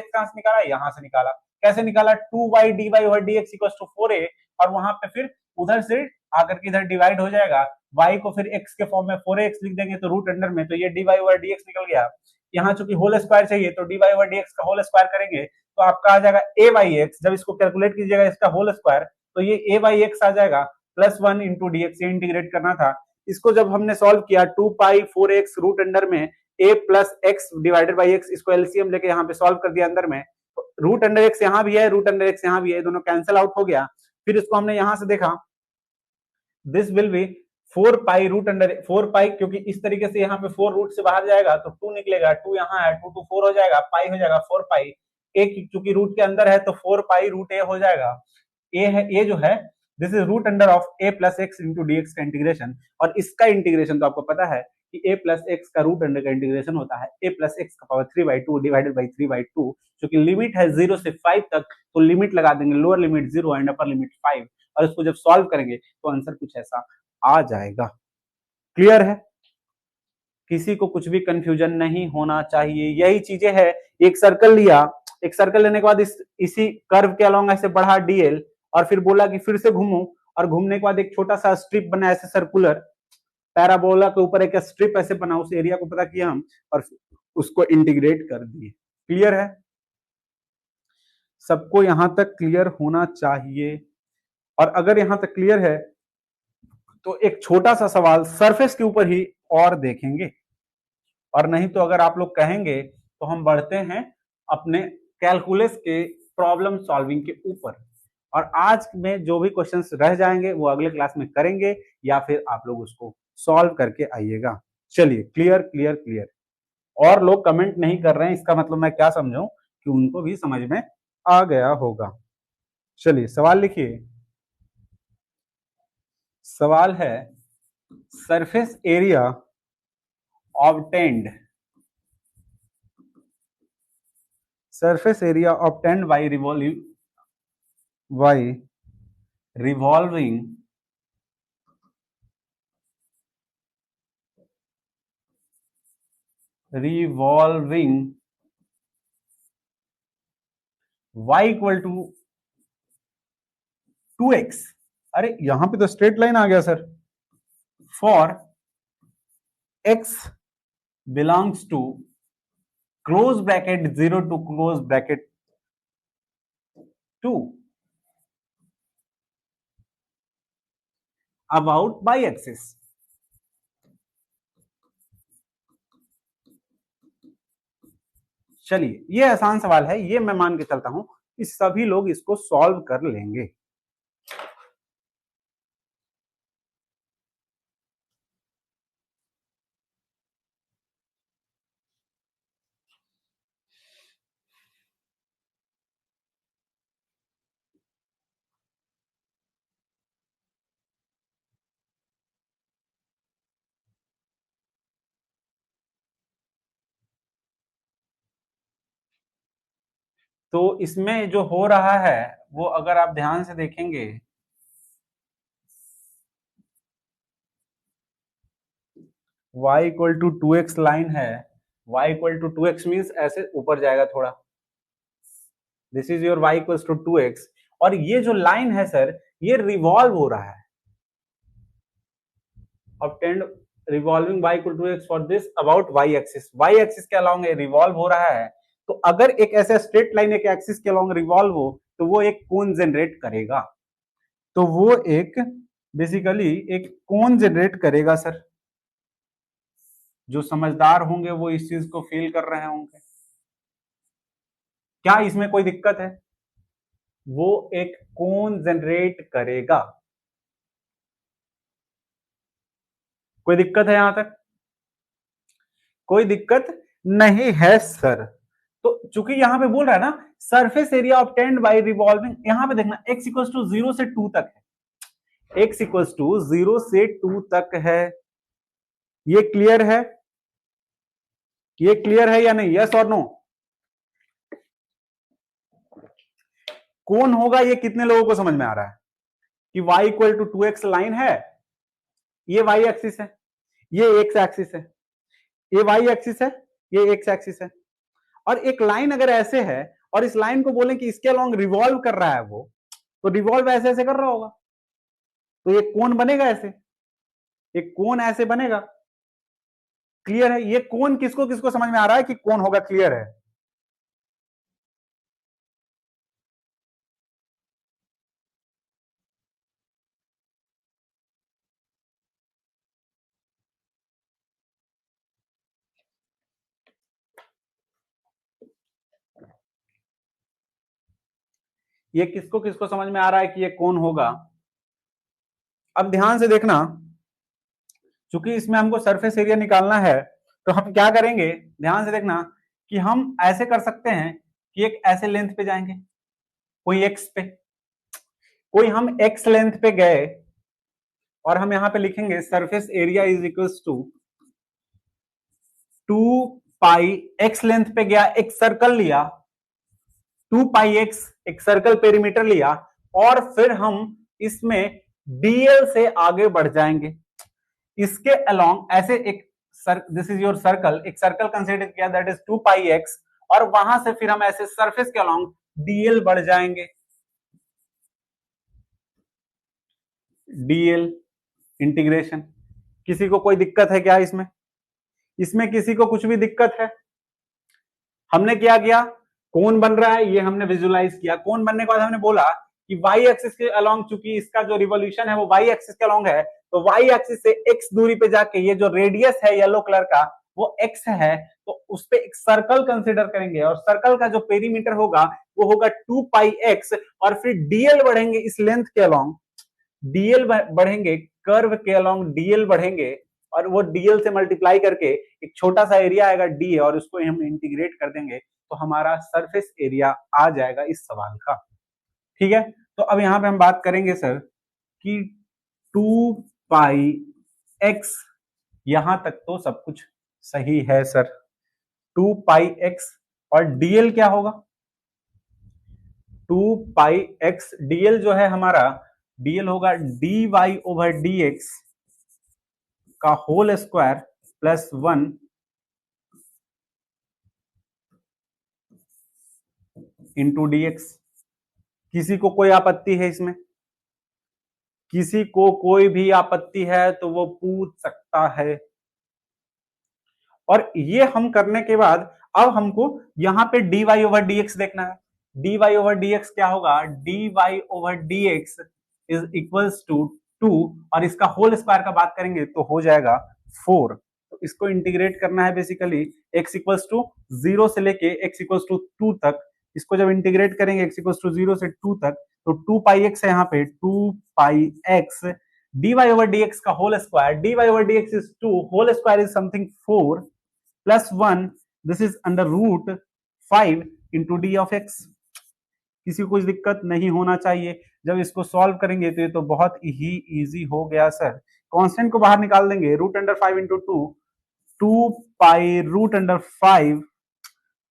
कहां से निकाला, यहाँ से निकाला। कैसे निकाला, 2y dy over dx equals to 4a, और वहां पे फिर उधर से आकर के इधर डिवाइड हो जाएगा, y को फिर x के फॉर्म में 4x लिख देंगे तो रूट अंडर में, तो ये dy ओवर dx निकल गया। यहाँ चूंकि होल स्क्वायर चाहिए तो dy ओवर dx का होल स्क्वायर करेंगे तो आपका आ जाएगा a/x। जब इसको कैलकुलेट कीजिएगा इसका होल स्क्वायर, तो ये a/x आ जाएगा प्लस 1 इंटू dx, ये इंटीग्रेट करना था। इसको जब हमने सॉल्व किया 2 पाई 4x रूट अंडर में a plus x divided by x, इसको एलसीएम लेके यहाँ पे सॉल्व कर दिया अंदर में, रूट अंडर x यहाँ भी है, रूट अंडर x यहाँ भी है, दोनों कैंसिल आउट हो गया। फिर इसको हमने यहां से देखा, this will be 4 pi root under 4 pi, क्योंकि इस तरीके से यहाँ पे 4 रूट से बाहर जाएगा तो 2 निकलेगा, 2 यहाँ है, 2 2 4 हो जाएगा, पाई हो जाएगा 4 पाई, एक चूंकि रूट के अंदर है तो 4 पाई रूट ए हो जाएगा। ए है, ए जो है this is root under of a plus x into dx का इंटीग्रेशन, और इसका इंटीग्रेशन तो आपको पता है कि ए प्लस एक्स का रूट अंडर का इंटीग्रेशन होता है ए प्लस एक्स का पावर 3/2 डिवाइडेड बाई 3/2, क्योंकि लिमिट है 0 से 5 तक, तो लिमिट लगा देंगे, lower limit 0 and upper limit 5, और इसको जब सॉल्व करेंगे तो आंसर कुछ ऐसा आ जाएगा। क्लियर है, किसी को कुछ भी कंफ्यूजन नहीं होना चाहिए, यही चीजें है। एक सर्कल लिया, एक सर्कल लेने के बाद इसी कर्व के अलोंग ऐसे बढ़ा डीएल, और फिर बोला कि फिर से घूमो, और घूमने के बाद एक छोटा सा स्ट्रिप बना ऐसे सर्कुलर, पैराबोला के ऊपर एक स्ट्रिप ऐसे बना, उस एरिया को पता किया हम और उसको इंटीग्रेट कर दिए। क्लियर है, सबको यहां तक क्लियर होना चाहिए। और अगर यहां तक क्लियर है तो एक छोटा सा सवाल सरफेस के ऊपर ही और देखेंगे, और नहीं तो अगर आप लोग कहेंगे तो हम बढ़ते हैं अपने कैलकुलस के प्रॉब्लम सॉल्विंग के ऊपर, और आज में जो भी क्वेश्चंस रह जाएंगे वो अगले क्लास में करेंगे, या फिर आप लोग उसको सॉल्व करके आइएगा। चलिए, क्लियर क्लियर क्लियर। और लोग कमेंट नहीं कर रहे हैं, इसका मतलब मैं क्या समझूं कि उनको भी समझ में आ गया होगा। चलिए सवाल लिखिए। सवाल है, surface area obtained by revolving y equal to 2x। अरे यहां पे तो स्ट्रेट लाइन आ गया sir. For x belongs to close bracket 0 to close bracket 2 about y axis. चलिए, ये आसान सवाल है, ये मैं मान के चलता हूं कि सभी लोग इसको सॉल्व कर लेंगे। तो इसमें जो हो रहा है वो अगर आप ध्यान से देखेंगे, y equal to 2x line है, y equal to 2x means ऐसे ऊपर जाएगा थोड़ा, this is your y equal to 2x, और ये जो लाइन है सर ये रिवॉल्व हो रहा है, obtained revolving y equal to x for this about y axis, y axis के अलोंग रिवॉल्व हो रहा है। तो अगर एक ऐसा स्ट्रेट लाइन एक एक्सिस के अलोंग रिवॉल्व हो तो वो एक कोन जनरेट करेगा, तो वो एक बेसिकली एक कोन जनरेट करेगा सर। जो समझदार होंगे वो इस चीज को फील कर रहे होंगे। क्या इसमें कोई दिक्कत है? वो एक कोन जनरेट करेगा। कोई दिक्कत है यहां तक? कोई दिक्कत नहीं है सर। तो चूंकि यहां पे बोल रहा है ना surface area obtained by revolving, यहां पे देखना x इक्वल्स टू 0 से 2 तक है, x इक्वल्स टू 0 से 2 तक है, ये क्लियर है। ये क्लियर है या नहीं? यस और नो? कौन होगा ये कितने लोगों को समझ में आ रहा है कि y equal to 2x line है, ये y एक्सिस है, ये x एक्सिस है, ये y एक्सिस है, ये x एक्सिस है, और एक लाइन अगर ऐसे है और इस लाइन को बोलें कि इसके अलोंग रिवॉल्व कर रहा है वो, तो रिवॉल्व ऐसे ऐसे कर रहा होगा, तो ये कोण बनेगा ऐसे, एक कोण ऐसे बनेगा। क्लियर है? ये कोण किसको किसको समझ में आ रहा है कि कोण होगा? क्लियर है? ये किसको किसको समझ में आ रहा है कि ये कोण होगा? अब ध्यान से देखना, क्योंकि इसमें हमको सरफेस एरिया निकालना है, तो हम क्या करेंगे, ध्यान से देखना कि हम ऐसे कर सकते हैं कि एक ऐसे लेंथ पे जाएंगे, कोई एक्स पे, कोई हम एक्स लेंथ पे गए और हम यहां पे लिखेंगे surface area is equals to 2 pi x length पे गया, एक सर्कल लिया, 2 पाई एक्स एक सर्कल पेरीमीटर लिया, और फिर हम इसमें डीएल से आगे बढ़ जाएंगे, इसके अलोंग ऐसे एक दिस इज योर सर्कल, एक सर्कल कंसीडर किया दैट इज 2 पाई एक्स, और वहां से फिर हम ऐसे सरफेस के अलोंग डीएल बढ़ जाएंगे, डीएल इंटीग्रेशन। किसी को कोई दिक्कत है क्या इसमें? इसमें किसी को कुछ भी दिक्कत है? हमने क्या किया, कौन बन रहा है ये हमने विजुलाइज किया, कौन बनने के बाद हमने बोला कि वाई एक्सिस के अलोंग, चूंकि इसका जो रिवोल्यूशन है वो वाई एक्सिस के अलोंग है, तो वाई एक्सिस से एक्स दूरी पे जाके ये जो रेडियस है येलो कलर का वो एक्स है, तो उस पे एक सर्कल कंसीडर करेंगे, और सर्कल का जो पेरीमीटर होगा वो होगा 2 पाई एक्स, और फिर डीएल बढ़ेंगे इस लेंथ के अलोंग, डीएल बढ़ेंगे कर्व के अलोंग, डीएल बढ़ेंगे, और वो डीएल से मल्टीप्लाई करके एक छोटा सा एरिया आएगा डी, और उसको हम इंटीग्रेट कर देंगे, तो हमारा सरफेस एरिया आ जाएगा इस सवाल का। ठीक है, तो अब यहां पे हम बात करेंगे सर कि 2 पाई एक्स, यहां तक तो सब कुछ सही है सर, 2 पाई एक्स, और डीएल क्या होगा? 2 पाई एक्स, डीएल जो है हमारा, डीएल होगा d y over d x का whole square plus 1 into dx. किसी को कोई आपत्ति है इसमें? किसी को कोई भी आपत्ति है तो वो पूछ सकता है। और ये हम करने के बाद अब हमको यहां पे dy ओवर dx देखना है। dy ओवर dx क्या होगा? dy over dx is equals to 2, और इसका होल स्क्वायर का बात करेंगे तो हो जाएगा 4। तो इसको इंटीग्रेट करना है बेसिकली x इक्वल्स टू 0 से लेके x इक्वल्स टू 2 तक। इसको जब इंटीग्रेट करेंगे x इक्वल्स टू 0 से 2 तक, तो 2 पाई x है यहाँ पे, 2 pi x dy over dx का whole square, dy over dx is 2, whole square is something 4 plus 1, this is under root 5 into d of x. किसी को कुछ दिक्कत नहीं होना चाहिए। जब इसको सॉल्व करेंगे तो ये तो बहुत ही इजी हो गया सर। कांस्टेंट को बाहर निकाल देंगे, root under 5 into 2, 2 pi root under 5,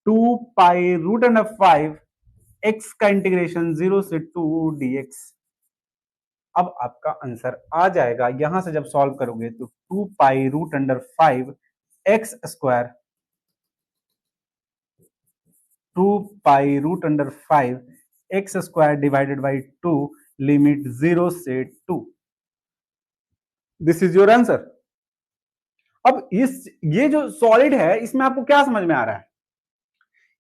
2 pi root under 5 x का इंटीग्रेशन 0 से 2 dx। अब आपका आंसर आ जाएगा, यहां से जब सॉल्व करोगे तो 2 pi root under 5 x square, 2 pi root under 5 x square divided by 2, limit 0 से 2। This is your answer. अब ये जो सॉलिड है इसमें आपको क्या समझ में आ रहा है?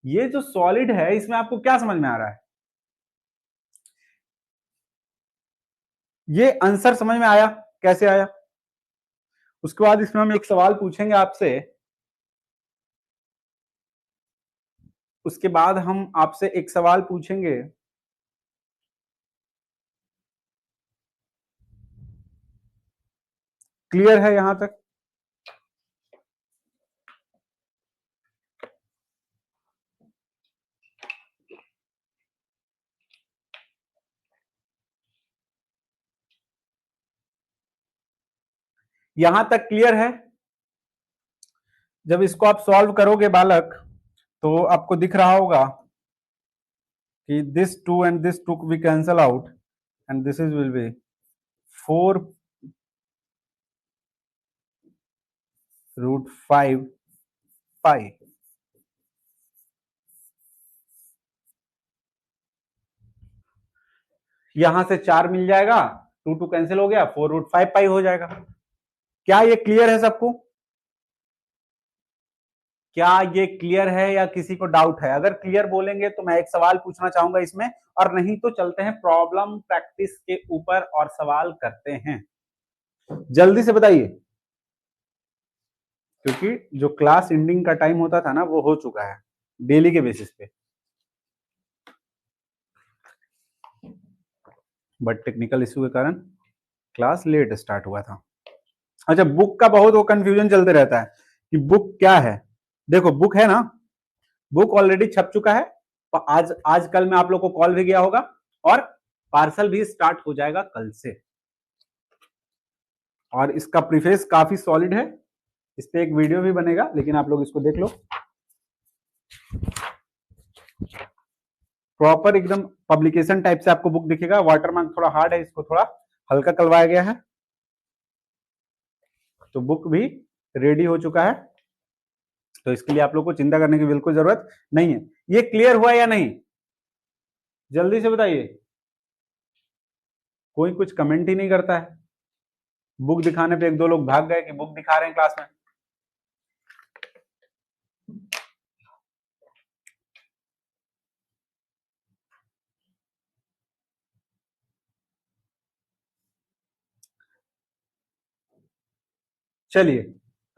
ये जो सॉलिड है इसमें आपको क्या समझ में आ रहा है? ये आंसर समझ में आया? कैसे आया? उसके बाद इसमें हम एक सवाल पूछेंगे आपसे, उसके बाद हम आपसे एक सवाल पूछेंगे। क्लियर है यहां तक? यहां तक क्लियर है? जब इसको आप सॉल्व करोगे बालक, तो आपको दिख रहा होगा कि this two and this two we cancel out and this is will be 4√5 pi. यहां से 4 मिल जाएगा, 2 कैंसिल हो गया, 4√5 पाई हो जाएगा। क्या ये क्लियर है सबको? क्या ये क्लियर है या किसी को डाउट है? अगर क्लियर बोलेंगे तो मैं एक सवाल पूछना चाहूंगा इसमें, और नहीं तो चलते हैं प्रॉब्लम प्रैक्टिस के ऊपर और सवाल करते हैं। जल्दी से बताइए, क्योंकि जो क्लास एंडिंग का टाइम होता था ना वो हो चुका है डेली के बेसिस पे, बट टेक्निकल इश्यू के कारण क्लास लेट स्टार्ट हुआ था। अच्छा, बुक का बहुत वो कंफ्यूजन चलते रहता है कि बुक क्या है। देखो बुक है ना, बुक ऑलरेडी छप चुका है, आज आज कल में आप लोग को कॉल भी गया होगा, और पार्सल भी स्टार्ट हो जाएगा कल से। और इसका प्रीफेस काफी सॉलिड है, इस पे एक वीडियो भी बनेगा, लेकिन आप लोग इसको देख लो। प्रॉपर एकदम पब्लिकेशन टाइप से आपको बुक दिखेगा। वाटरमार्क थोड़ा हार्ड है, इसको थोड़ा हल्का करवाया गया है। तो बुक भी रेडी हो चुका है, तो इसके लिए आप लोग को चिंता करने की बिल्कुल जरूरत नहीं है। ये क्लियर हुआ या नहीं? जल्दी से बताइए। कोई कुछ कमेंट ही नहीं करता है। बुक दिखाने पे एक दो लोग भाग गए कि बुक दिखा रहे हैं क्लास में। चलिए,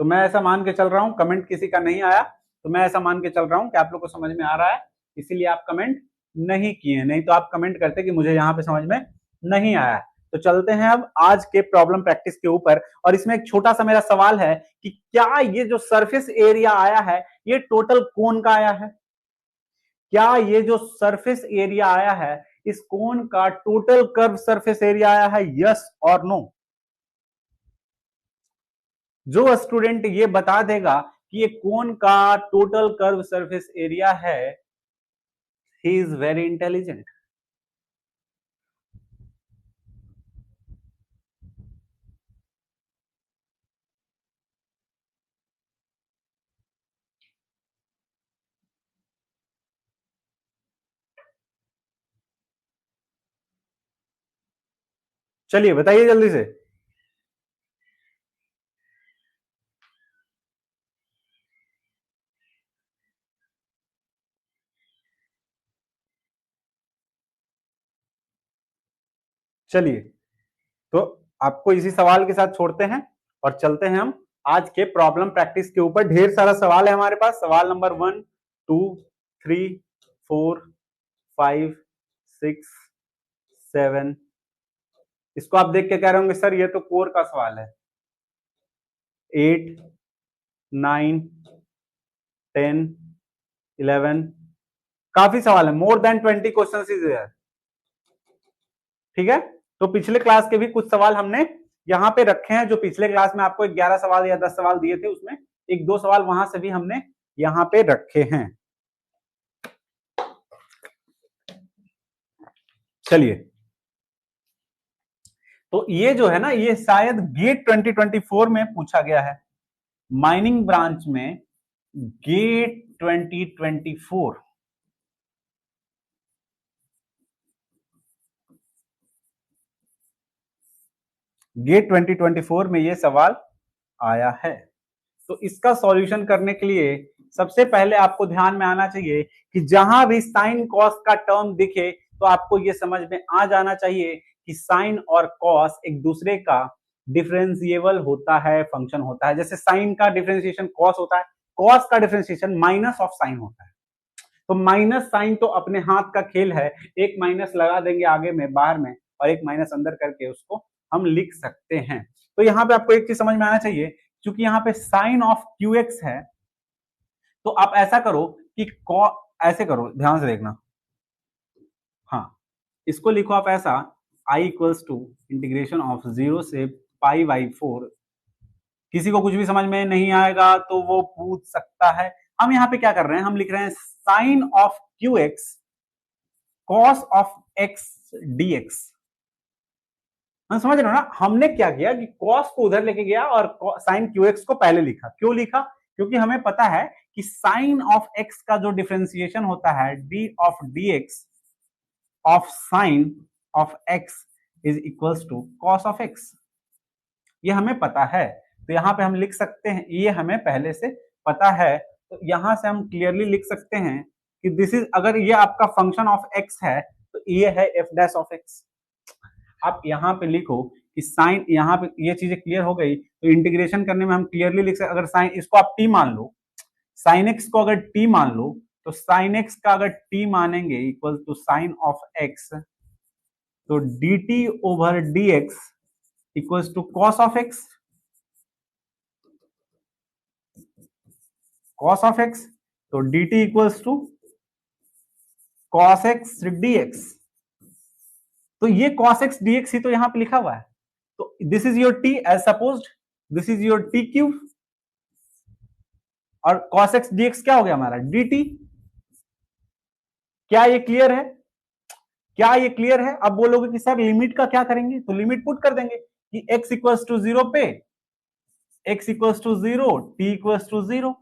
तो मैं ऐसा मान के चल रहा हूं, कमेंट किसी का नहीं आया, तो मैं ऐसा मान के चल रहा हूं कि आप लोग को समझ में आ रहा है, इसीलिए आप कमेंट नहीं किए। नहीं तो आप कमेंट करते कि मुझे यहाँ पे समझ में नहीं आया। तो चलते हैं अब आज के प्रॉब्लम प्रैक्टिस के ऊपर, और इसमें एक छोटा सा मेरा सवाल है कि क्या ये जो सरफेस एरिया आया है ये टोटल कोन का आया है? क्या ये जो सरफेस एरिया आया है इस कोन का टोटल कर्व सरफेस एरिया आया है? यस और नो? जो स्टूडेंट ये बता देगा कि ये कोन का टोटल कर्व सरफेस एरिया है, ही इज वेरी इंटेलिजेंट। चलिए बताइए जल्दी से। चलिए, तो आपको इसी सवाल के साथ छोड़ते हैं और चलते हैं हम आज के प्रॉब्लम प्रैक्टिस के ऊपर। ढेर सारा सवाल है हमारे पास। सवाल नंबर 1, 2, 3, 4, 5, 6, 7। इसको आप देख के कह रहे होंगे सर ये तो कोर का सवाल है। 8, 9, 10, 11, काफी सवाल है। More than 20 question is there. ठीक है, तो पिछले क्लास के भी कुछ सवाल हमने यहाँ पे रखे हैं। जो पिछले क्लास में आपको 11 सवाल या 10 सवाल दिए थे, उसमें एक दो सवाल वहां से भी हमने यहाँ पे रखे हैं। चलिए, तो ये जो है ना, ये शायद गेट 2024 में पूछा गया है, माइनिंग ब्रांच में गेट 2024। गेट 2024 में ये सवाल आया है। तो इसका सॉल्यूशन करने के लिए सबसे पहले आपको ध्यान में आना चाहिए कि जहां भी साइन कॉस का टर्म दिखे तो आपको ये समझ में आ जाना चाहिए कि साइन और कॉस एक दूसरे का डिफरेंशिएबल होता है, फंक्शन होता है। जैसे साइन का डिफरेंशिएशन कॉस होता है, कॉस का डिफरेंशिएशन माइनस ऑफ साइन होता है। तो माइनस साइन तो अपने हाथ का खेल है, एक माइनस लगा देंगे आगे में बाहर में और एक माइनस अंदर करके उसको हम लिख सकते हैं। तो यहाँ पे आपको एक चीज समझ में आना चाहिए, क्योंकि यहाँ पे साइन ऑफ क्यू एक्स है, तो आप ऐसा करो कि ऐसे करो, ध्यान से देखना। हाँ, इसको लिखो आप ऐसा, I equals to integration of 0 से पाई बाई 4 किसी को कुछ भी समझ में नहीं आएगा तो वो पूछ सकता है। हम यहाँ पे क्या कर रहे हैं, हम लिख रहे हैं sine of q x cos of x dx. हम समझ रहे हो ना, हमने क्या किया कि कॉस को उधर लेके गया और साइन क्यू एक्स को पहले लिखा। क्यों लिखा? क्योंकि हमें पता है कि साइन ऑफ एक्स का जो डिफरेंशिएशन होता है d of d x of sine of x is equals to cos of x. ये हमें पता है, तो यहां पे हम लिख सकते हैं, ये हमें पहले से पता है, तो यहां से हम क्लियरली लिख सकते हैं कि दिस इज, अगर ये आपका फंक्शन ऑफ एक्स है तो ये है एफ डैश ऑफ एक्स। आप यहाँ पे लिखो कि साइन, यहाँ पे ये चीजें क्लियर हो गई तो इंटीग्रेशन करने में हम क्लियरली लिख सकते, अगर साइन, इसको आप टी मान लो, साइन एक्स को अगर टी मान लो तो साइन एक्स का अगर टी मानेंगे equal to sine of x, तो d t over d x equals to cos of x, cos of x, तो d t equals to cos x dx. तो ये कॉस एक्स डीएक्स ही तो यहां पे लिखा हुआ है, तो this is your t as supposed, this is your t cube, और कॉस एक्स डीएक्स क्या हो गया हमारा डी टी। क्या ये क्लियर है? क्या ये क्लियर है? अब बोलोगे कि सर लिमिट का क्या करेंगे, तो लिमिट पुट कर देंगे कि x इक्वल्स टू 0 पे x equals to 0, t equals to 0,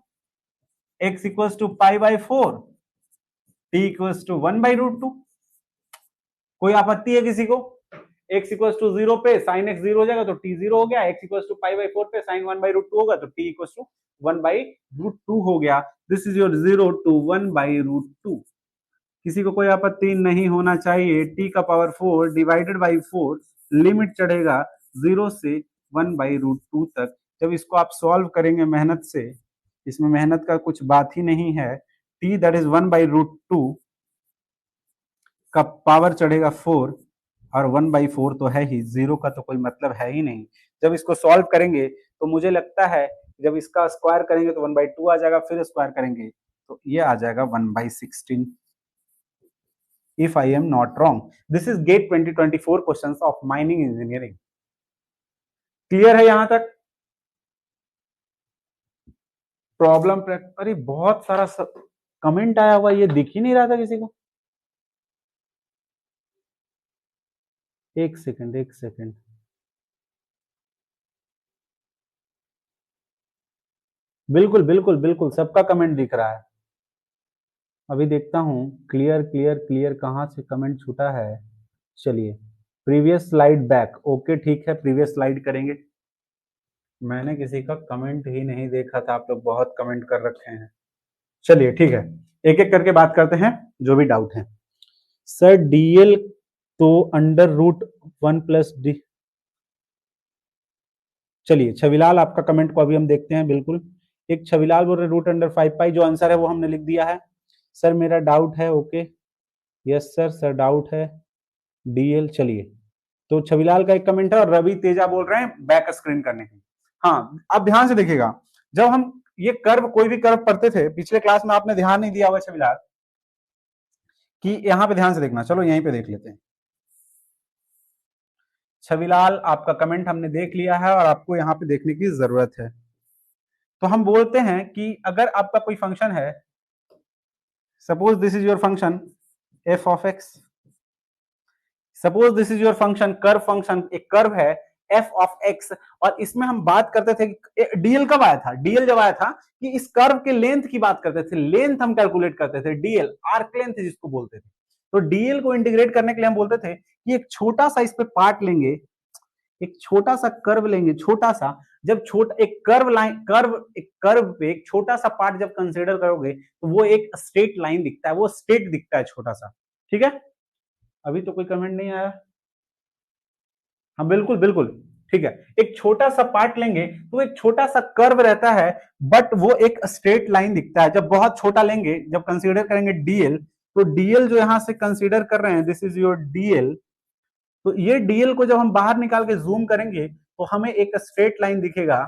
x equals to pi by 4, t equals to 1 by root 2। कोई आपत्ति है किसी को? x इक्वल्स टू 0 पे साइन x 0 हो जाएगा तो t 0 हो गया, x equals to pi by 4 पे साइन 1 बाई रूट 2 होगा तो t equals to 1 by root 2 हो गया। This is your 0 to 1 by root 2। किसी को कोई आपत्ति नहीं होना चाहिए। t का पावर 4 डिवाइडेड बाई 4, लिमिट चढ़ेगा 0 से 1 बाई रूट 2 तक। जब इसको आप सॉल्व करेंगे मेहनत से, इसमें मेहनत का कुछ बात ही नहीं है, t that is 1 by root 2 का पावर चढ़ेगा 4, और 1 बाई 4 तो है ही, 0 का तो कोई मतलब है ही नहीं। जब इसको सॉल्व करेंगे तो मुझे लगता है जब इसका स्क्वायर करेंगे तो 1 बाई 2 आ जाएगा, फिर स्क्वायर करेंगे तो ये आ जाएगा 1 by 16, if I am not wrong. This is GATE 2024 questions of mining engineering. Clear है यहां तक? प्रॉब्लम, अरे बहुत सारा कमेंट आया हुआ, ये दिख ही नहीं रहा था किसी को। एक सेकंड, एक सेकंड, बिल्कुल बिल्कुल बिल्कुल सबका कमेंट दिख रहा है। अभी देखता हूं, क्लियर क्लियर क्लियर कहां से कमेंट छूटा है। चलिए, प्रीवियस स्लाइड बैक, ओके ठीक है, प्रीवियस स्लाइड करेंगे। मैंने किसी का कमेंट ही नहीं देखा था, आप लोग बहुत कमेंट कर रखे हैं। चलिए ठीक है, एक एक करके बात करते हैं जो भी डाउट है। सर डीएल तो अंडर रूट 1 प्लस डी, चलिए छविलाल आपका कमेंट को अभी हम देखते हैं। बिल्कुल, एक छविलाल बोल रहे रूट अंडर 5 पाई, जो आंसर है वो हमने लिख दिया है। सर मेरा डाउट है, okay yes sir, sir doubt है डीएल। चलिए, तो छविलाल का एक कमेंट है और रवि तेजा बोल रहे हैं बैक स्क्रीन करने की। हाँ, आप ध्यान से देखिएगा, जब हम ये कर्व, कोई भी कर्व पढ़ते थे पिछले क्लास में, आपने ध्यान नहीं दिया होगा छविलाल, कि यहाँ पे ध्यान से देखना। चलो यहीं पे देख लेते हैं। छविलाल आपका कमेंट हमने देख लिया है और आपको यहाँ पे देखने की जरूरत है। तो हम बोलते हैं कि अगर आपका कोई फंक्शन है, suppose this is your function F of x, suppose this is your function curve, function एक कर्व है एफ ऑफ एक्स, और इसमें हम बात करते थे कि डीएल कब आया था, डीएल जब आया था कि इस कर्व के लेंथ की बात करते थे, लेंथ हम कैलकुलेट करते थे, डीएल आर्क लेंथ जिसको बोलते थे। तो डीएल को इंटीग्रेट करने के लिए हम बोलते थे कि एक छोटा सा इस पे पार्ट लेंगे, एक छोटा सा कर्व लेंगे, छोटा सा, जब छोटा एक कर्व लाइन, एक कर्व पे एक छोटा सा पार्ट जब कंसीडर करोगे तो वो एक स्ट्रेट लाइन दिखता है, वो स्ट्रेट दिखता है छोटा सा। ठीक है, अभी तो कोई कमेंट नहीं आया। हाँ बिल्कुल बिल्कुल ठीक है, एक छोटा सा पार्ट लेंगे तो एक छोटा सा कर्व रहता है, बट वो एक स्ट्रेट लाइन दिखता है। जब बहुत छोटा लेंगे, जब कंसीडर करेंगे डीएल, तो डीएल जो यहां से कंसीडर कर रहे हैं, दिस इज योर डीएल, तो ये डीएल को जब हम बाहर निकाल के जूम करेंगे तो हमें एक स्ट्रेट लाइन दिखेगा,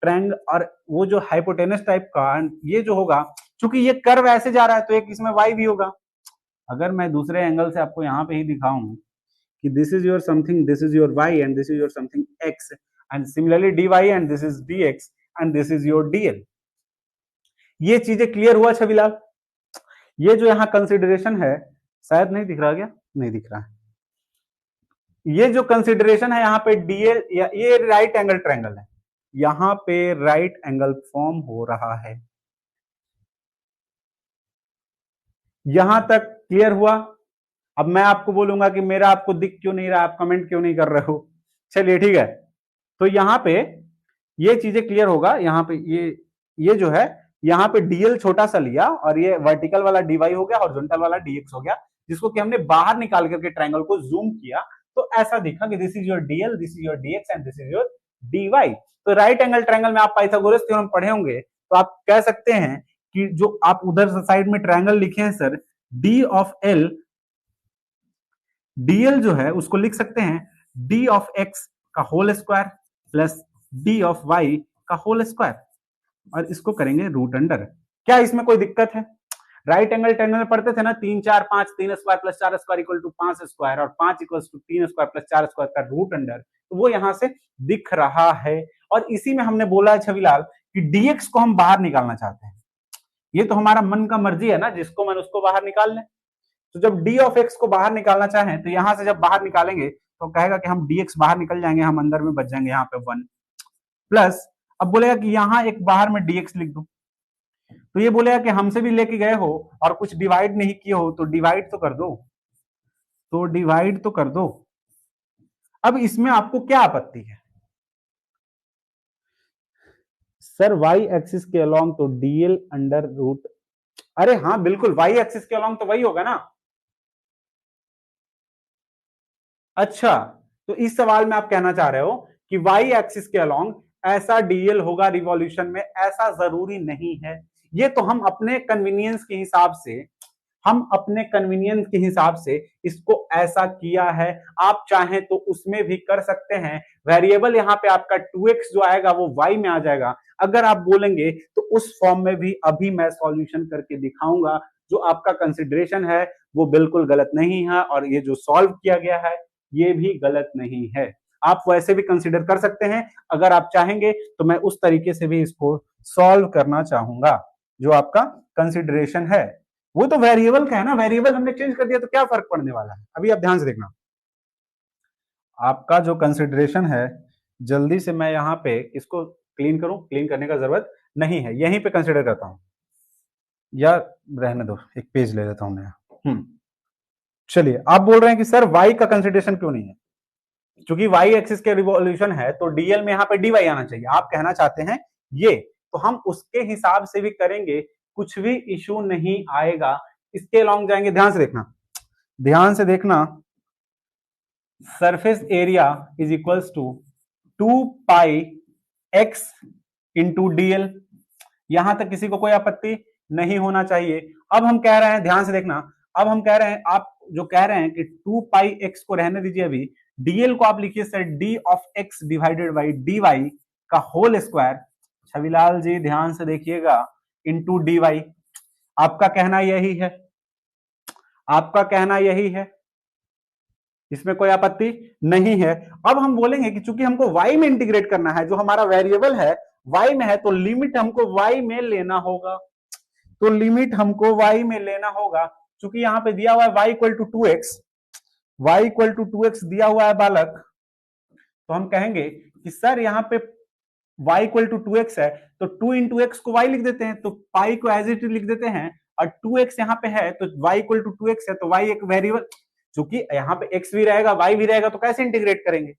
ट्रायंगल, और वो जो हाइपोटेनस टाइप का ये जो होगा, क्योंकि ये कर्व ऐसे जा रहा है तो एक इसमें वाई भी होगा। अगर मैं दूसरे एंगल से आपको यहाँ पे ही दिखाऊं कि this is your something, this is your y and this is your something x, and similarly dy and this is dx and this is your dl। ये चीजें क्लियर हुआ छविलाल? ये जो यहां कंसिडरेशन है, शायद नहीं दिख रहा क्या? नहीं दिख रहा है। ये जो कंसिडरेशन है यहाँ पे डीएल, ये राइट एंगल ट्रायंगल है, यहाँ पे राइट एंगल फॉर्म हो रहा है। यहां तक क्लियर हुआ? अब मैं आपको बोलूंगा कि मेरा आपको दिख क्यों नहीं रहा, आप कमेंट क्यों नहीं कर रहे हो? चलिए ठीक है, तो यहाँ पे ये चीजें क्लियर होगा। यहाँ पे ये जो है, यहाँ पे डीएल छोटा सा लिया और ये वर्टिकल वाला डीवाई हो गया, हॉरिजॉन्टल वाला डीएक्स हो गया, जिसको कि हमने बाहर निकाल करके ट्रायंगल को जूम किया तो ऐसा दिखा कि this is your dl, this is your dx and this is your dy. तो राइट एंगल ट्रायंगल में आप पाइथागोरस थ्योरम पढ़े होंगे, तो आप कह सकते हैं कि जो आप उधर साइड में ट्रायंगल लिखे हैं sir, d of l, dl जो है उसको लिख सकते हैं डी ऑफ एक्स का whole square plus d of y का होल स्क्वायर, और इसको करेंगे रूट अंडर। क्या इसमें कोई दिक्कत है? राइट एंगल ट्रायंगल में पढ़ते थे ना, 3 4 5, 3 square plus 4 square equal to 5 square और 5 equal to 3 square plus 4 square का रूट अंडर, तो वो यहां से दिख रहा है। और इसी में हमने बोला है छविलाल कि डीएक्स को हम बाहर निकालना चाहते हैं। ये तो हमारा मन का मर्जी है ना, जिसको मन उसको बाहर निकाल लें। तो जब डी ऑफ एक्स को बाहर निकालना चाहें तो यहां से जब बाहर निकालेंगे तो कहेगा कि हम डीएक्स बाहर निकल जाएंगे, हम अंदर में बच जाएंगे यहाँ पे 1 प्लस, अब बोलेगा कि यहां एक बाहर में डीएक्स लिख दो, तो ये बोलेगा कि हमसे भी लेके गए हो और कुछ डिवाइड नहीं किए हो तो डिवाइड तो कर दो, तो डिवाइड तो कर दो। अब इसमें आपको क्या आपत्ति है सर? वाई एक्सिस के अलोंग तो डीएल अंडर रूट, अरे हाँ बिल्कुल, वाई एक्सिस के अलोंग तो वही होगा ना। अच्छा, तो इस सवाल में आप कहना चाह रहे हो कि वाई एक्सिस के अलोंग ऐसा डीएल होगा रिवॉल्यूशन में, ऐसा जरूरी नहीं है। ये तो हम अपने कन्वीनियंस के हिसाब से, हम अपने कन्वीनियंस के हिसाब से इसको ऐसा किया है। आप चाहें तो उसमें भी कर सकते हैं। वेरिएबल यहाँ पे आपका 2x जो आएगा वो y में आ जाएगा। अगर आप बोलेंगे तो उस फॉर्म में भी अभी मैं सॉल्यूशन करके दिखाऊंगा। जो आपका कंसिडरेशन है वो बिल्कुल गलत नहीं है, और ये जो सॉल्व किया गया है ये भी गलत नहीं है। आप वैसे भी कंसिडर कर सकते हैं, अगर आप चाहेंगे तो मैं उस तरीके से भी इसको सॉल्व करना चाहूंगा। जो आपका कंसिडरेशन है वो तो वेरिएबल का है ना, वेरिएबल हमने चेंज कर दिया तो क्या फर्क पड़ने वाला है? अभी आप ध्यान से देखना, आपका जो कंसिडरेशन है, जल्दी से मैं यहाँ पे इसको क्लीन करूं, क्लीन करने का जरूरत नहीं है, यहीं पे कंसिडर करता हूं, या रहने दो, एक पेज ले लेता हूं मैं। चलिए, आप बोल रहे हैं कि सर वाई का कंसिडरेशन क्यों नहीं है? क्योंकि वाई एक्सिस के रिवॉल्यूशन है तो डीएल में यहाँ पे डीवाई आना चाहिए। आप कहना चाहते हैं ये, तो हम उसके हिसाब से भी करेंगे, कुछ भी इशू नहीं आएगा। इसके अलोंग जाएंगे, ध्यान से देखना, ध्यान से देखना, surface area is equals to 2 pi x into dl. यहां तक किसी को कोई आपत्ति नहीं होना चाहिए। अब हम कह रहे हैं, ध्यान से देखना, अब हम कह रहे हैं, आप जो कह रहे हैं कि 2 पाई एक्स को रहने दीजिए, अभी डीएल को आप लिखिए sir d of x divided by d y का होल स्क्वायर, छविलाल जी ध्यान से देखिएगा, इंटू डी वाई। आपका कहना यही है, आपका कहना यही है, इसमें कोई आपत्ति नहीं है। अब हम बोलेंगे कि चूंकि हमको y में इंटीग्रेट करना है, जो हमारा वेरिएबल है y में है, तो लिमिट हमको y में लेना होगा, तो लिमिट हमको y में लेना होगा। चूंकि यहाँ पे दिया हुआ है y equal to 2x, y equal to 2x दिया हुआ है बालक, तो हम कहेंगे कि सर यहाँ पे y इक्वल टू 2x है, तो 2 इंटू एक्स को y लिख देते हैं, तो पाई को एज इट इज लिख देते हैं, और 2x यहाँ पे है तो y इक्वल टू 2x है, तो y एक वेरिएबल, चूंकि यहाँ पे x भी रहेगा y भी रहेगा, तो कैसे इंटीग्रेट करेंगे?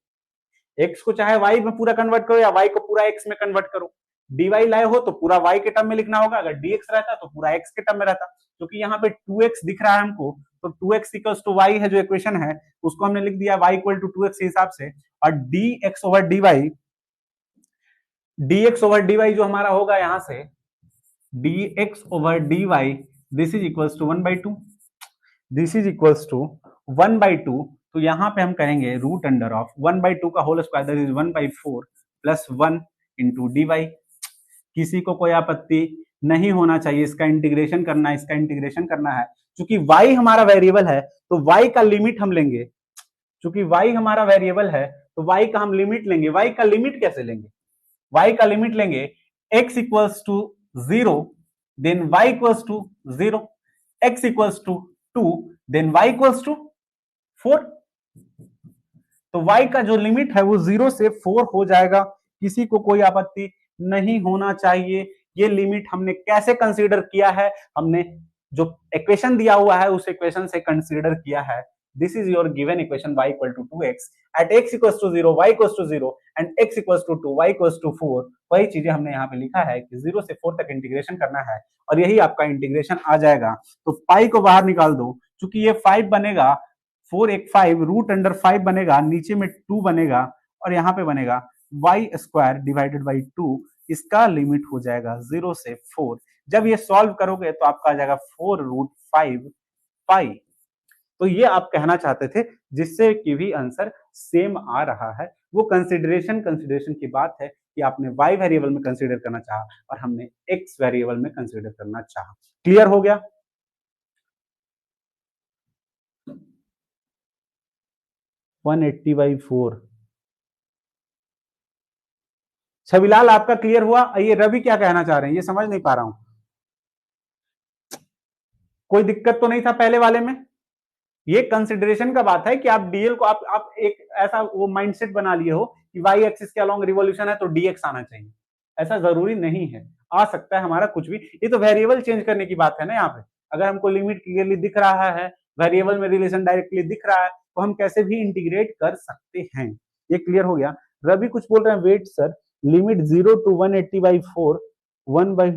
x को चाहे y में पूरा कन्वर्ट करो या y को पूरा x में कन्वर्ट करो। dy लाए हो तो पूरा y के टर्म में लिखना होगा, अगर dx रहता तो पूरा x के टर्म में रहता। क्योंकि यहाँ पे 2x दिख रहा है हमको, तो 2x इक्वल्स टू y है जो इक्वेशन है, उसको हमने लिख दिया y इक्वल टू 2x के हिसाब से, और dx ओवर dy जो हमारा होगा यहाँ से dx over dy, this is equals to 1/2, this is equals to 1/2। तो यहां पे हम करेंगे रूट अंडर ऑफ 1/2 का whole square, that is 1/4 plus 1 into d y. किसी को कोई आपत्ति नहीं होना चाहिए, इसका इंटीग्रेशन करना है, इसका इंटीग्रेशन करना है। चूंकि y हमारा वेरिएबल है तो y का लिमिट हम लेंगे, चूंकि y हमारा वेरिएबल है तो y का हम लिमिट लेंगे। y का लिमिट कैसे लेंगे? y का लिमिट लेंगे x equals to 0 then y equals to 0, x equals to 2 then y equals to 4। तो y का जो लिमिट है वो 0 से 4 हो जाएगा। किसी को कोई आपत्ति नहीं होना चाहिए। ये लिमिट हमने कैसे कंसीडर किया है? हमने जो इक्वेशन दिया हुआ है उस इक्वेशन से कंसीडर किया है। This is your given equation y equal to 2x at x equals to 0 y equals to 0 and x equals to 2 y equals to 4। वही चीजें हमने यहाँ पे लिखा है कि 0 से 4 तक इंटीग्रेशन करना है और यही आपका इंटीग्रेशन आ जाएगा। तो पाई को बाहर निकाल दो, क्योंकि ये 5 बनेगा, 4 एक 5 रूट अंडर 5 बनेगा, नीचे में 2 बनेगा और यहाँ पे बनेगा वाई स्क्वायर डिवाइडेड बाई 2। इसका लिमिट हो जाएगा 0 से 4। जब ये सॉल्व करोगे तो आपका आ जाएगा 4 रूट 5 पाई। तो ये आप कहना चाहते थे, जिससे कि भी आंसर सेम आ रहा है। वो कंसिडरेशन की बात है कि आपने y वेरिएबल में कंसीडर करना चाहा और हमने x वेरिएबल में कंसीडर करना चाहा। क्लियर हो गया? वन 180/4। छविलाल आपका क्लियर हुआ? ये रवि क्या कहना चाह रहे हैं ये समझ नहीं पा रहा हूं। कोई दिक्कत तो नहीं था पहले वाले में? ये कंसिडरेशन का बात है कि आप डीएल को आप एक ऐसा वो माइंडसेट बना लिए हो कि वाई एक्सिस के अलोंग रिवॉल्यूशन है तो डीएक्स आना चाहिए। ऐसा जरूरी नहीं है, आ सकता है हमारा कुछ भी। ये तो वेरिएबल चेंज करने की बात है ना। यहाँ पे अगर हमको लिमिट क्लियरली दिख रहा है, वेरिएबल में रिलेशन डायरेक्टली दिख रहा है, तो हम कैसे भी इंटीग्रेट कर सकते हैं। ये क्लियर हो गया? रवि कुछ बोल रहे हैं, wait sir, limit 0 to 180/4 1 by,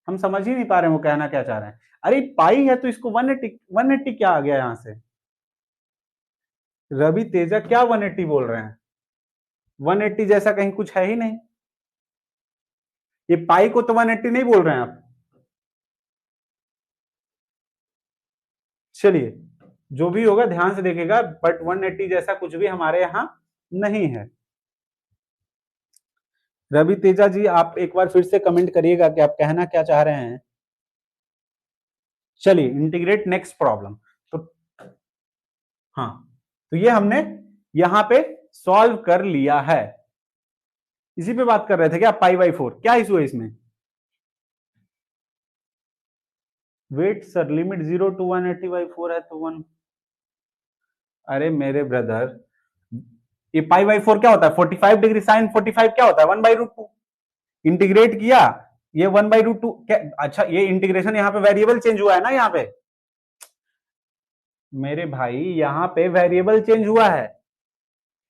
हम समझ ही नहीं पा रहे हैं वो कहना क्या चाह रहे हैं। अरे पाई है तो इसको 180 क्या आ गया यहां से? रवि तेजा क्या 180 बोल रहे हैं? 180 जैसा कहीं कुछ है ही नहीं। ये पाई को तो 180 नहीं बोल रहे हैं आप। चलिए जो भी होगा ध्यान से देखेगा, बट 180 जैसा कुछ भी हमारे यहां नहीं है। रवि तेजा जी आप एक बार फिर से कमेंट करिएगा कि आप कहना क्या चाह रहे हैं। चलिए इंटीग्रेट नेक्स्ट प्रॉब्लम। तो हाँ, तो ये हमने यहां पे सॉल्व कर लिया है। इसी पे बात कर रहे थे क्या? पाई/4 क्या इशू है इसमें? वेट सर, लिमिट 0 to 180/4 है तो 1। अरे मेरे ब्रदर, ये पाई/4 क्या होता है? 45 डिग्री साइन 45 क्या होता है? 1/√2। इंटीग्रेट किया, ये 1/√2 क्या? अच्छा, ये इंटीग्रेशन यहाँ पे वेरिएबल चेंज हुआ है ना। यहाँ पे मेरे भाई यहाँ पे वेरिएबल चेंज हुआ है।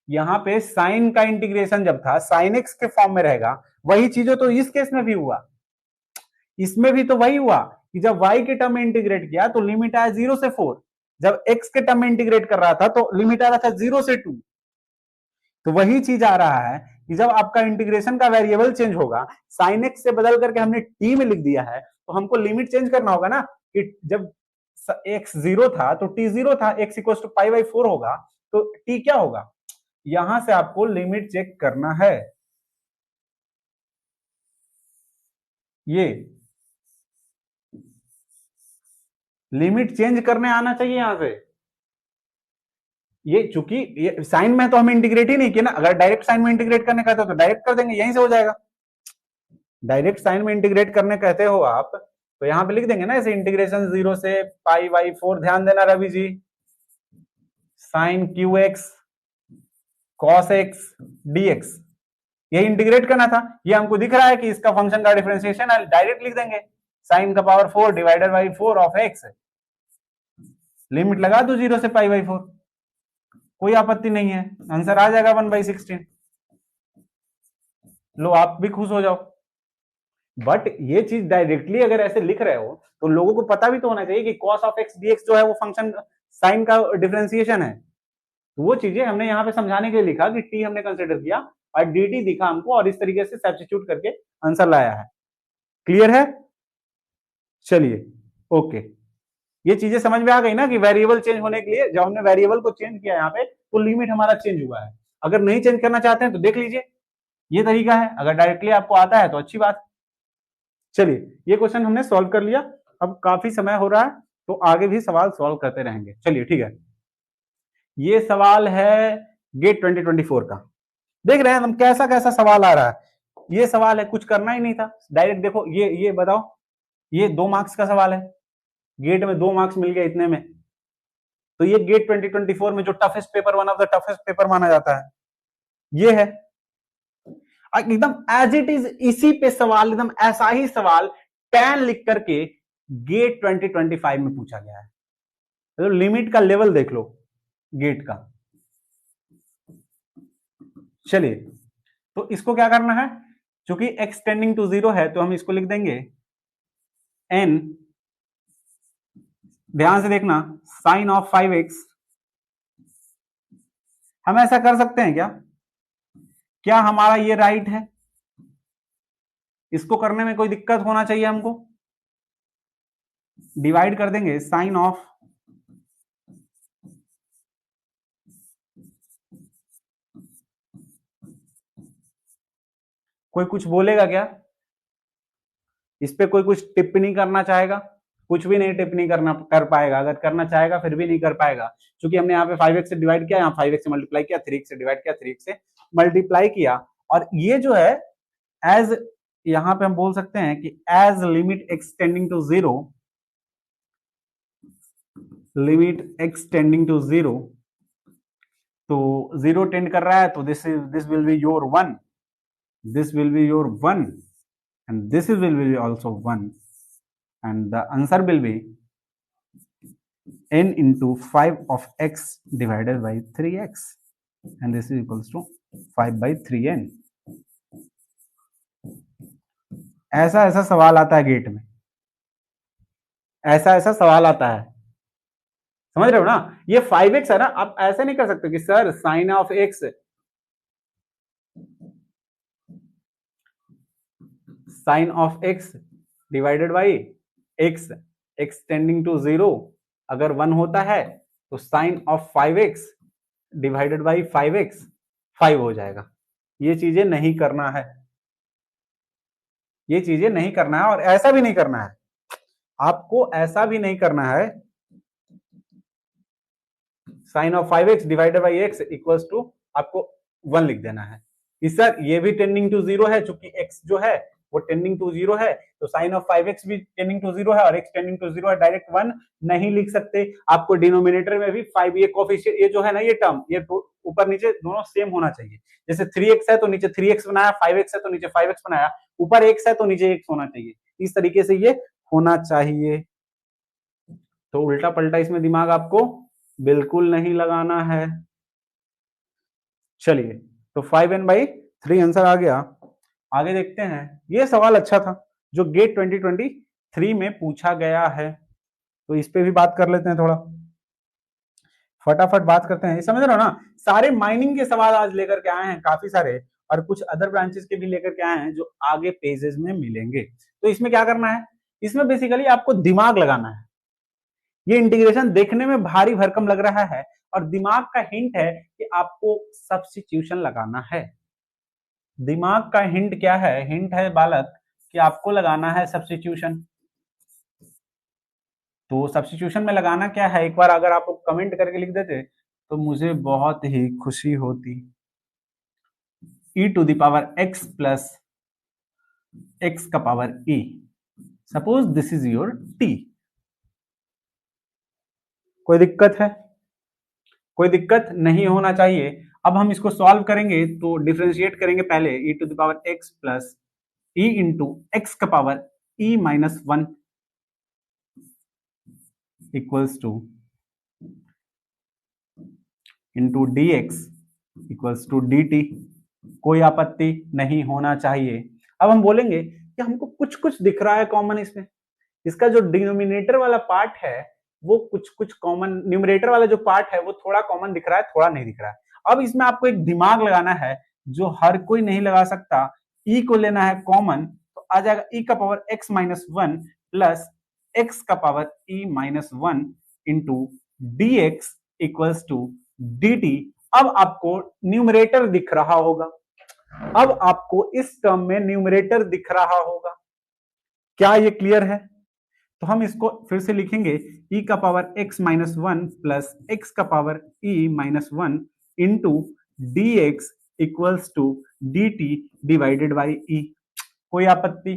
यहाँ पे साइन का इंटीग्रेशन जब था साइन एक्स के फॉर्म में रहेगा, वही चीजों तो इस केस में भी हुआ। इसमें भी तो वही हुआ कि जब y के टर्म में इंटीग्रेट किया तो लिमिट आया 0 से 4, जब x के टर्म में इंटीग्रेट कर रहा था तो लिमिट आ रहा था 0 से 2। तो वही चीज आ रहा है कि जब आपका इंटीग्रेशन का वेरिएबल चेंज होगा, साइन एक्स से बदल करके हमने टी में लिख दिया है, तो हमको लिमिट चेंज करना होगा ना। कि जब x 0 था तो t 0 था, x इक्वल टू पाई/4 होगा तो t क्या होगा? यहां से आपको लिमिट चेक करना है। ये लिमिट चेंज करने आना चाहिए यहां से। ये चूंकि ये साइन में तो हम इंटीग्रेट ही नहीं किया ना। अगर डायरेक्ट साइन में इंटीग्रेट करने कहते हो तो डायरेक्ट कर देंगे, यहीं से हो जाएगा। डायरेक्ट साइन में इंटीग्रेट करने कहते हो आप तो यहां पे लिख देंगे ना ऐसे, इंटीग्रेशन 0 से पाई/4। ध्यान देना Ravi ji, sine cube x cos x dx, ये इंटीग्रेट करना था। ये हमको दिख रहा है कि इसका फंक्शन का डिफरेंशिएशन है, डायरेक्ट लिख देंगे साइन का power 4 divided by 4 of x. Limit लगा दो 0 से पाई/4, कोई आपत्ति नहीं है, आंसर आ जाएगा 1/16। लो आप भी खुश हो जाओ। बट ये चीज डायरेक्टली अगर ऐसे लिख रहे हो तो लोगों को पता भी तो होना चाहिए कि cos ऑफ x dx जो है वो फंक्शन साइन का डिफरेंशिएशन है। तो वो चीजें हमने यहाँ पे समझाने के लिए लिखा कि t हमने कंसिडर किया और dt दिखा हमको और इस तरीके से सब्स्टिट्यूट करके आंसर लाया है। क्लियर है? चलिए ओके, ये चीजें समझ में आ गई ना कि वेरिएबल चेंज होने के लिए जब हमने वेरिएबल को चेंज किया यहाँ पे तो लिमिट हमारा चेंज हुआ है। अगर नहीं चेंज करना चाहते हैं तो देख लीजिए, ये तरीका है। अगर डायरेक्टली आपको आता है तो अच्छी बात। चलिए ये क्वेश्चन हमने सॉल्व कर लिया। अब काफी समय हो रहा है तो आगे भी सवाल सॉल्व करते रहेंगे। चलिए ठीक है, ये सवाल है गेट 2024 का। देख रहे हैं हम कैसा कैसा सवाल आ रहा है। ये सवाल है, कुछ करना ही नहीं था, डायरेक्ट देखो ये बताओ, ये 2 मार्क्स का सवाल है, गेट में 2 मार्क्स मिल गए इतने में। तो ये गेट 2024 में जो toughest paper, one of the toughest paper माना जाता है, ये है एकदम एज इट इज। इसी पे सवाल, एकदम ऐसा ही सवाल 10 लिख करके गेट 2025 में पूछा गया है। तो लिमिट का लेवल देख लो गेट का। चलिए, तो इसको क्या करना है, क्योंकि x टेंडिंग टू 0 है तो हम इसको लिख देंगे n, ध्यान से देखना, साइन ऑफ 5x। हम ऐसा कर सकते हैं क्या, क्या हमारा ये राइट है, इसको करने में कोई दिक्कत होना चाहिए हमको। डिवाइड कर देंगे साइन ऑफ, कोई कुछ बोलेगा क्या इस पे, कोई कुछ टिप्पणी करना चाहेगा, कुछ भी नहीं टिप्पणी करना कर पाएगा, अगर करना चाहेगा फिर भी नहीं कर पाएगा, क्योंकि हमने यहाँ पे 5x से डिवाइड किया, यहाँ 5x से मल्टीप्लाई किया, 3x से डिवाइड किया, 3x से मल्टीप्लाई किया। और ये जो है एज, यहाँ पे हम बोल सकते हैं कि as limit x tending to 0, limit x tending to 0, तो 0 टेंड कर रहा है तो this will be your 1, this will be your 1 and this will be also 1, and the answer will be n into 5 of x divided by 3x, and this is equals to 5 by 3n। ऐसा ऐसा सवाल आता है gate में, ऐसा ऐसा सवाल आता है, समझ रहे हो ना। ये 5x है ना, आप ऐसे नहीं कर सकते कि sir sine of x, sine of x divided by x, x tending to 0 अगर 1 होता है तो sign of 5x divided by 5x 5 हो जाएगा। ये चीजें नहीं करना है, ये चीजें नहीं करना है, और ऐसा भी नहीं करना है आपको, ऐसा भी नहीं करना है sine of 5x divided by x equals to आपको 1 लिख देना है कि सर ये भी टेंडिंग टू 0 है, चूंकि x जो है वो टेंडिंग टू 0 है, तो साइन ऑफ 5x भी टेंडिंग टू 0 है और x टेंडिंग टू 0 है, डायरेक्ट 1 नहीं लिख सकते। आपको डिनोमिनेटर में भी 5, ये कोफिशिएंट, ये जो है ना, ये टर्म, ये ऊपर नीचे दोनों सेम होना चाहिए। जैसे 3x है तो नीचे 3x बनाया, 5x है तो नीचे 5x बनाया, ऊपर x है तो नीचे x होना चाहिए, इस तरीके से ये होना चाहिए। तो उल्टा पलटा इसमें दिमाग आपको बिल्कुल नहीं लगाना है। चलिए, तो 5n/3 आंसर आ गया। आगे देखते हैं, ये सवाल अच्छा था जो गेट 2023 में पूछा गया है, तो इस पे भी बात कर लेते हैं, थोड़ा फटाफट बात करते हैं। समझ रहे हो ना, सारे माइनिंग के सवाल आज लेकर के आए हैं काफी सारे, और कुछ अदर ब्रांचेस के भी लेकर के आए हैं जो आगे पेजेस में मिलेंगे। तो इसमें क्या करना है, इसमें बेसिकली आपको दिमाग लगाना है। ये इंटीग्रेशन देखने में भारी भरकम लग रहा है, और दिमाग का हिंट है कि आपको सब्स्टिट्यूशन लगाना है। दिमाग का हिंट क्या है, हिंट है बालक कि आपको लगाना है सब्स्टिट्यूशन। तो सब्स्टिट्यूशन में लगाना क्या है, एक बार अगर आप कमेंट करके लिख देते तो मुझे बहुत ही खुशी होती। e to the power x plus x का power e, suppose this is your t। कोई दिक्कत है, कोई दिक्कत नहीं होना चाहिए। अब हम इसको सॉल्व करेंगे तो डिफरेंशिएट करेंगे पहले e to the power x plus e into x का power e minus 1 equals to into d x equals to d t. कोई आपत्ति नहीं होना चाहिए। अब हम बोलेंगे कि हमको कुछ कुछ दिख रहा है कॉमन इसमें, इसका जो डिनोमिनेटर वाला पार्ट है वो कुछ कुछ कॉमन, न्यूमरेटर वाला जो पार्ट है वो थोड़ा कॉमन दिख रहा है, थोड़ा नहीं दिख रहा है। अब इसमें आपको एक दिमाग लगाना है जो हर कोई नहीं लगा सकता। e को लेना है कॉमन, तो आ जाएगा e का power x minus 1 plus x का power e minus 1 into d x equals to d t. अब आपको न्यूमरेटर दिख रहा होगा, अब आपको इस टर्म में न्यूमरेटर दिख रहा होगा। क्या ये क्लियर है? तो हम इसको फिर से लिखेंगे e का power x minus one plus x का power e minus one into d x equals to d t divided by e. कोई आपत्ति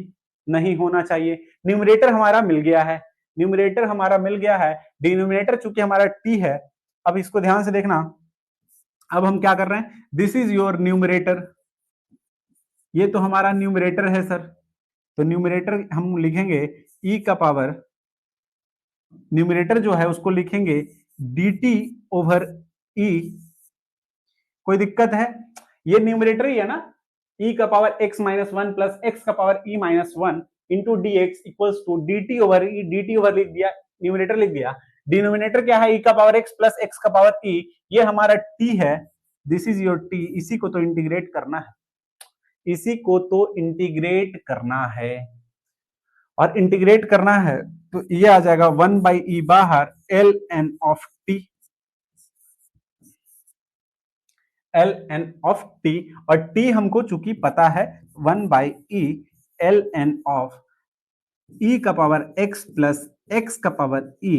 नहीं होना चाहिए। न्यूमरेटर हमारा मिल गया है, न्यूमरेटर हमारा मिल गया है, डिनोमिनेटर चूंकि हमारा t है। अब इसको ध्यान से देखना, अब हम क्या कर रहे हैं, दिस इज योर न्यूमरेटर, ये तो हमारा न्यूमरेटर है सर। तो न्यूमरेटर हम लिखेंगे e का पावर, न्यूमरेटर जो है उसको लिखेंगे dt ओवर e। कोई दिक्कत है? ये न्यूमरेटर ही है ना, e का power x minus one plus x का power e minus one into d x equals to d t over e. D t over लिख दिया, न्यूमरेटर लिख दिया। डिनोमिनेटर क्या है, e का पावर x प्लस एक्स का पावर e, ये हमारा t है, दिस इज योर t। इसी को तो इंटीग्रेट करना है, इसी को तो इंटीग्रेट करना है, और इंटीग्रेट करना है तो ये आ जाएगा वन बाई ई बाहर l n of t, l n of t, और टी हमको चूंकि पता है one by e l n of e का पावर एक्स प्लस एक्स का पावर ई,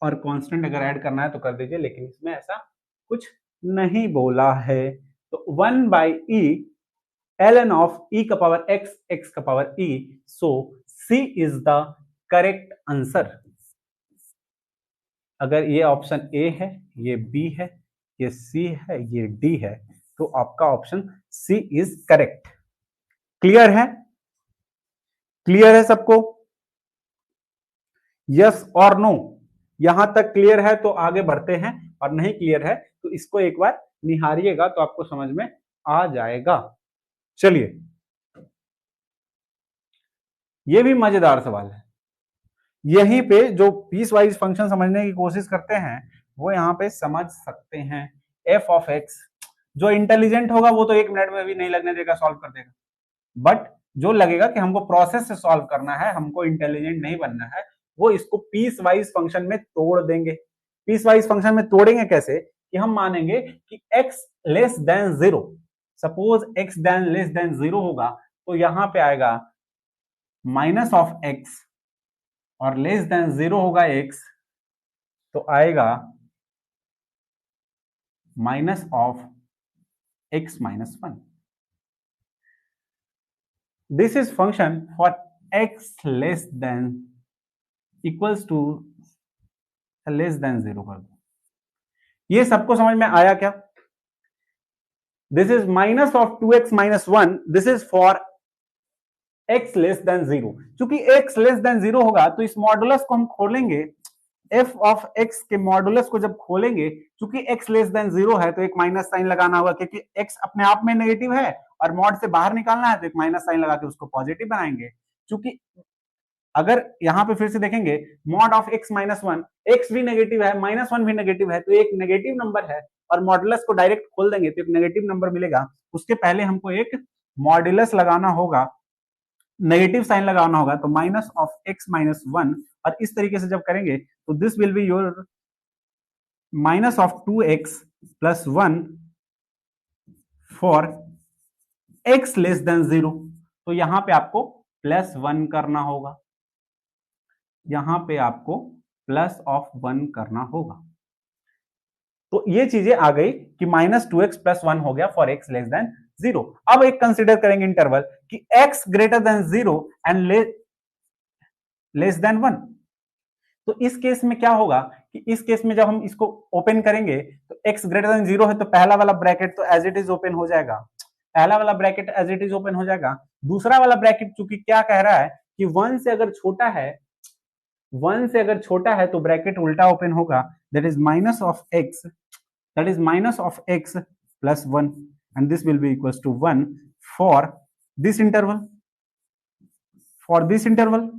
और कांस्टेंट अगर ऐड करना है तो कर दीजिए, लेकिन इसमें ऐसा कुछ नहीं बोला है। तो one by e l n of e का पावर एक्स एक्स का power e, so c is the correct answer. अगर ये ऑप्शन ए है, ये बी है, ये सी है, ये डी है, तो आपका option C is correct. Clear है? क्लियर है सबको? यस और नो? यहां तक क्लियर है तो आगे बढ़ते हैं, और नहीं क्लियर है तो इसको एक बार निहारिएगा तो आपको समझ में आ जाएगा। चलिए, ये भी मजेदार सवाल है। यहीं पे जो पीस वाइज फंक्शन समझने की कोशिश करते हैं वो यहाँ पे समझ सकते हैं। एफ ऑफ एक्स, जो इंटेलिजेंट होगा वो तो एक मिनट में भी नहीं लगने देगा, सॉल्व कर देगा। बट जो लगेगा कि हमको प्रोसेस से सॉल्व करना है, हमको इंटेलिजेंट नहीं बनना है, वो इसको पीस वाइज फंक्शन में तोड़ देंगे। पीस वाइज फंक्शन में तोड़ेंगे कैसे, कि हम मानेंगे कि x less than zero, suppose x then less than zero होगा तो यहां पे आएगा माइनस ऑफ x, और लेस देन जीरो होगा x तो आएगा minus of x minus one. This is function for x less than equals to less than zero कर दो। ये सबको समझ में आया क्या? This is minus of 2x minus one, this is for x less than zero. चूंकि x less than zero होगा तो इस मॉडुलस को हम खोलेंगे, f ऑफ x के मॉडुलस को जब खोलेंगे, चूंकि x लेस देन जीरो है तो एक माइनस साइन लगाना होगा, क्योंकि x अपने आप में नेगेटिव है और मॉड से बाहर निकालना है तो एक माइनस साइन लगा के उसको पॉजिटिव बनाएंगे। चूंकि अगर यहां पे फिर से देखेंगे mod of x minus one, x भी नेगेटिव है, माइनस वन भी नेगेटिव है, तो एक नेगेटिव नंबर है और मॉडुलस को डायरेक्ट खोल देंगे तो एक नेगेटिव नंबर मिलेगा। उसके पहले हमको एक मॉडुलस लगाना होगा, नेगेटिव साइन लगाना होगा, तो minus of x minus one, और इस तरीके से जब करेंगे तो this will be your minus of 2x plus one for x less than zero. तो यहां पे आपको प्लस वन करना होगा, यहां पे आपको प्लस ऑफ वन करना होगा। तो ये चीजें आ गई कि माइनस 2x प्लस वन हो गया for x less than zero. अब एक कंसिडर करेंगे इंटरवल कि x greater than zero and less than one. तो इस केस में क्या होगा कि इस केस में जब हम इसको ओपन करेंगे तो x ग्रेटर देन जीरो है तो पहला वाला ब्रैकेट तो एज इट इज ओपन हो जाएगा, पहला वाला bracket as it is open हो जाएगा। दूसरा वाला ब्रैकेट चूंकि क्या कह रहा है कि वन से अगर छोटा है, वन से अगर छोटा है तो ब्रैकेट उल्टा ओपन होगा, that is minus of x, that is minus of x plus one, and this will be equals to one for this interval, for this interval.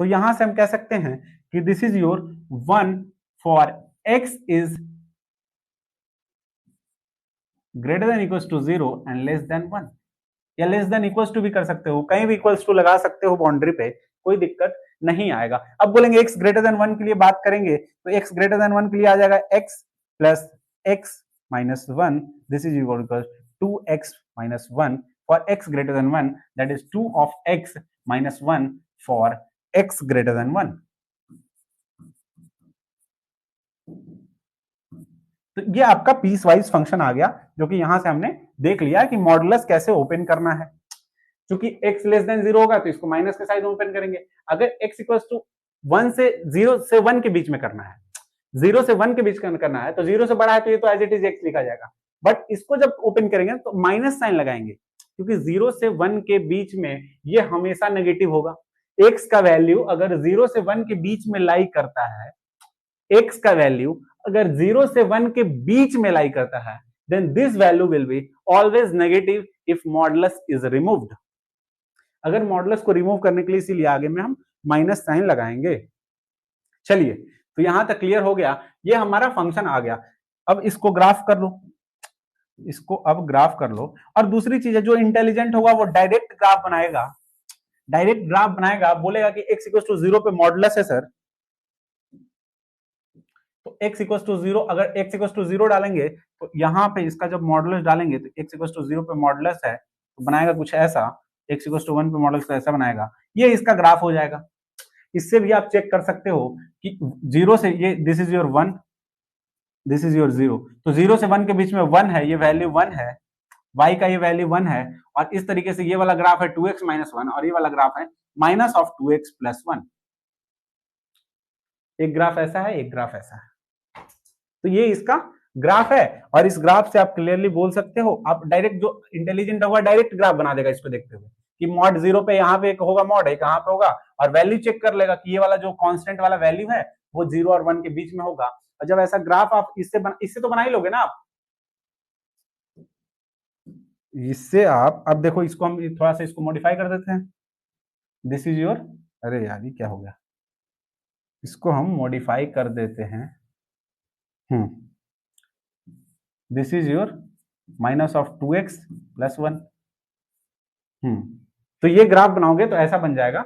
तो यहां से हम कह सकते हैं कि this is your one for x is greater than equals to zero and less than one, या less than equals to भी कर सकते हो, कहीं भी इक्वल्स टू लगा सकते हो बाउंड्री पे, कोई दिक्कत नहीं आएगा। अब बोलेंगे x ग्रेटर देन वन के लिए बात करेंगे तो x ग्रेटर देन वन के लिए आ जाएगा x plus x minus one, this is equal to 2x minus one, for x greater than 1, that is 2 of x minus 1 for x greater than 1। तो ये आपका पीस वाइज फंक्शन आ गया, जो कि यहां से हमने देख लिया कि मॉडुलस कैसे ओपन करना है। क्योंकि x लेस देन 0 होगा तो इसको माइनस के साइड ओपन करेंगे। अगर x इक्वल्स टू 1 से 0 से 1 के बीच में करना है, 0 से 1 के बीच करना है, तो 0 से बड़ा है तो ये तो एज इट इज x लिखा जाएगा। बट इसको जब ओपन करेंगे तो माइनस साइन लगाएंगे, क्योंकि 0 से 1 के बीच में ये हमेशा नेगेटिव होगा। x का वैल्यू अगर 0 से 1 के बीच में लाई करता है, x का वैल्यू अगर 0 से 1 के बीच में लाई करता है, then this value will be always negative if modulus is removed। अगर मॉडुलस को रिमूव करने के लिए इसीलिए आगे में हम माइनस साइन लगाएंगे। चलिए, तो यहां तक क्लियर हो गया, ये हमारा फंक्शन आ गया। अब इसको ग्राफ कर लो, इसको अब ग्राफ कर लो। और दूसरी चीज है, जो इंटेलिजेंट होगा वो डायरेक्ट ग्राफ बनाएगा, डायरेक्ट ग्राफ बनाएगा, बोलेगा कि x इक्वल टू 0 पे मॉडुलस है सर, तो x इक्वल टू 0, अगर x इक्वल टू 0 डालेंगे तो यहाँ पे इसका जब मॉडुलस डालेंगे तो x इक्वल टू 0 पे मॉडुलस है तो बनाएगा कुछ ऐसा, x इक्वल टू 1 पे मॉडुलस ऐसा बनाएगा, ये इसका ग्राफ हो जाएगा। इससे भी आप चेक कर सकते हो कि 0 से ये this is your 1, this is your 0, तो 0 से 1 के बीच में 1 है, ये वैल्यू 1 है, y का ये वैल्यू 1 है, और इस तरीके से ये वाला ग्राफ है 2x माइनस 1 और ये वाला ग्राफ है माइनस ऑफ 2x प्लस 1। एक ग्राफ ऐसा है, एक ग्राफ ऐसा है, तो ये इसका ग्राफ है। और इस ग्राफ से आप क्लियरली बोल सकते हो, आप डायरेक्ट, जो इंटेलिजेंट होगा डायरेक्ट ग्राफ बना देगा इसको देखते हुए कि मॉड 0 पे यहाँ पे एक होगा मॉड, एक यहाँ पे होगा, और वैल्यू चेक कर लेगा कि ये वाला जो कांस्टेंट वाला वैल्यू है वो 0 और 1 के बीच में होगा। और जब ऐसा ग्राफ आप इससे तो बना ही लोगे ना आप, इससे आप, अब देखो इसको हम थोड़ा सा इसको मॉडिफाई कर देते हैं, दिस इज योर, अरे यार ये क्या हो गया, इसको हम मॉडिफाई कर देते हैं, this is your minus of 2x plus 1। तो ये ग्राफ बनाओगे तो ऐसा बन जाएगा।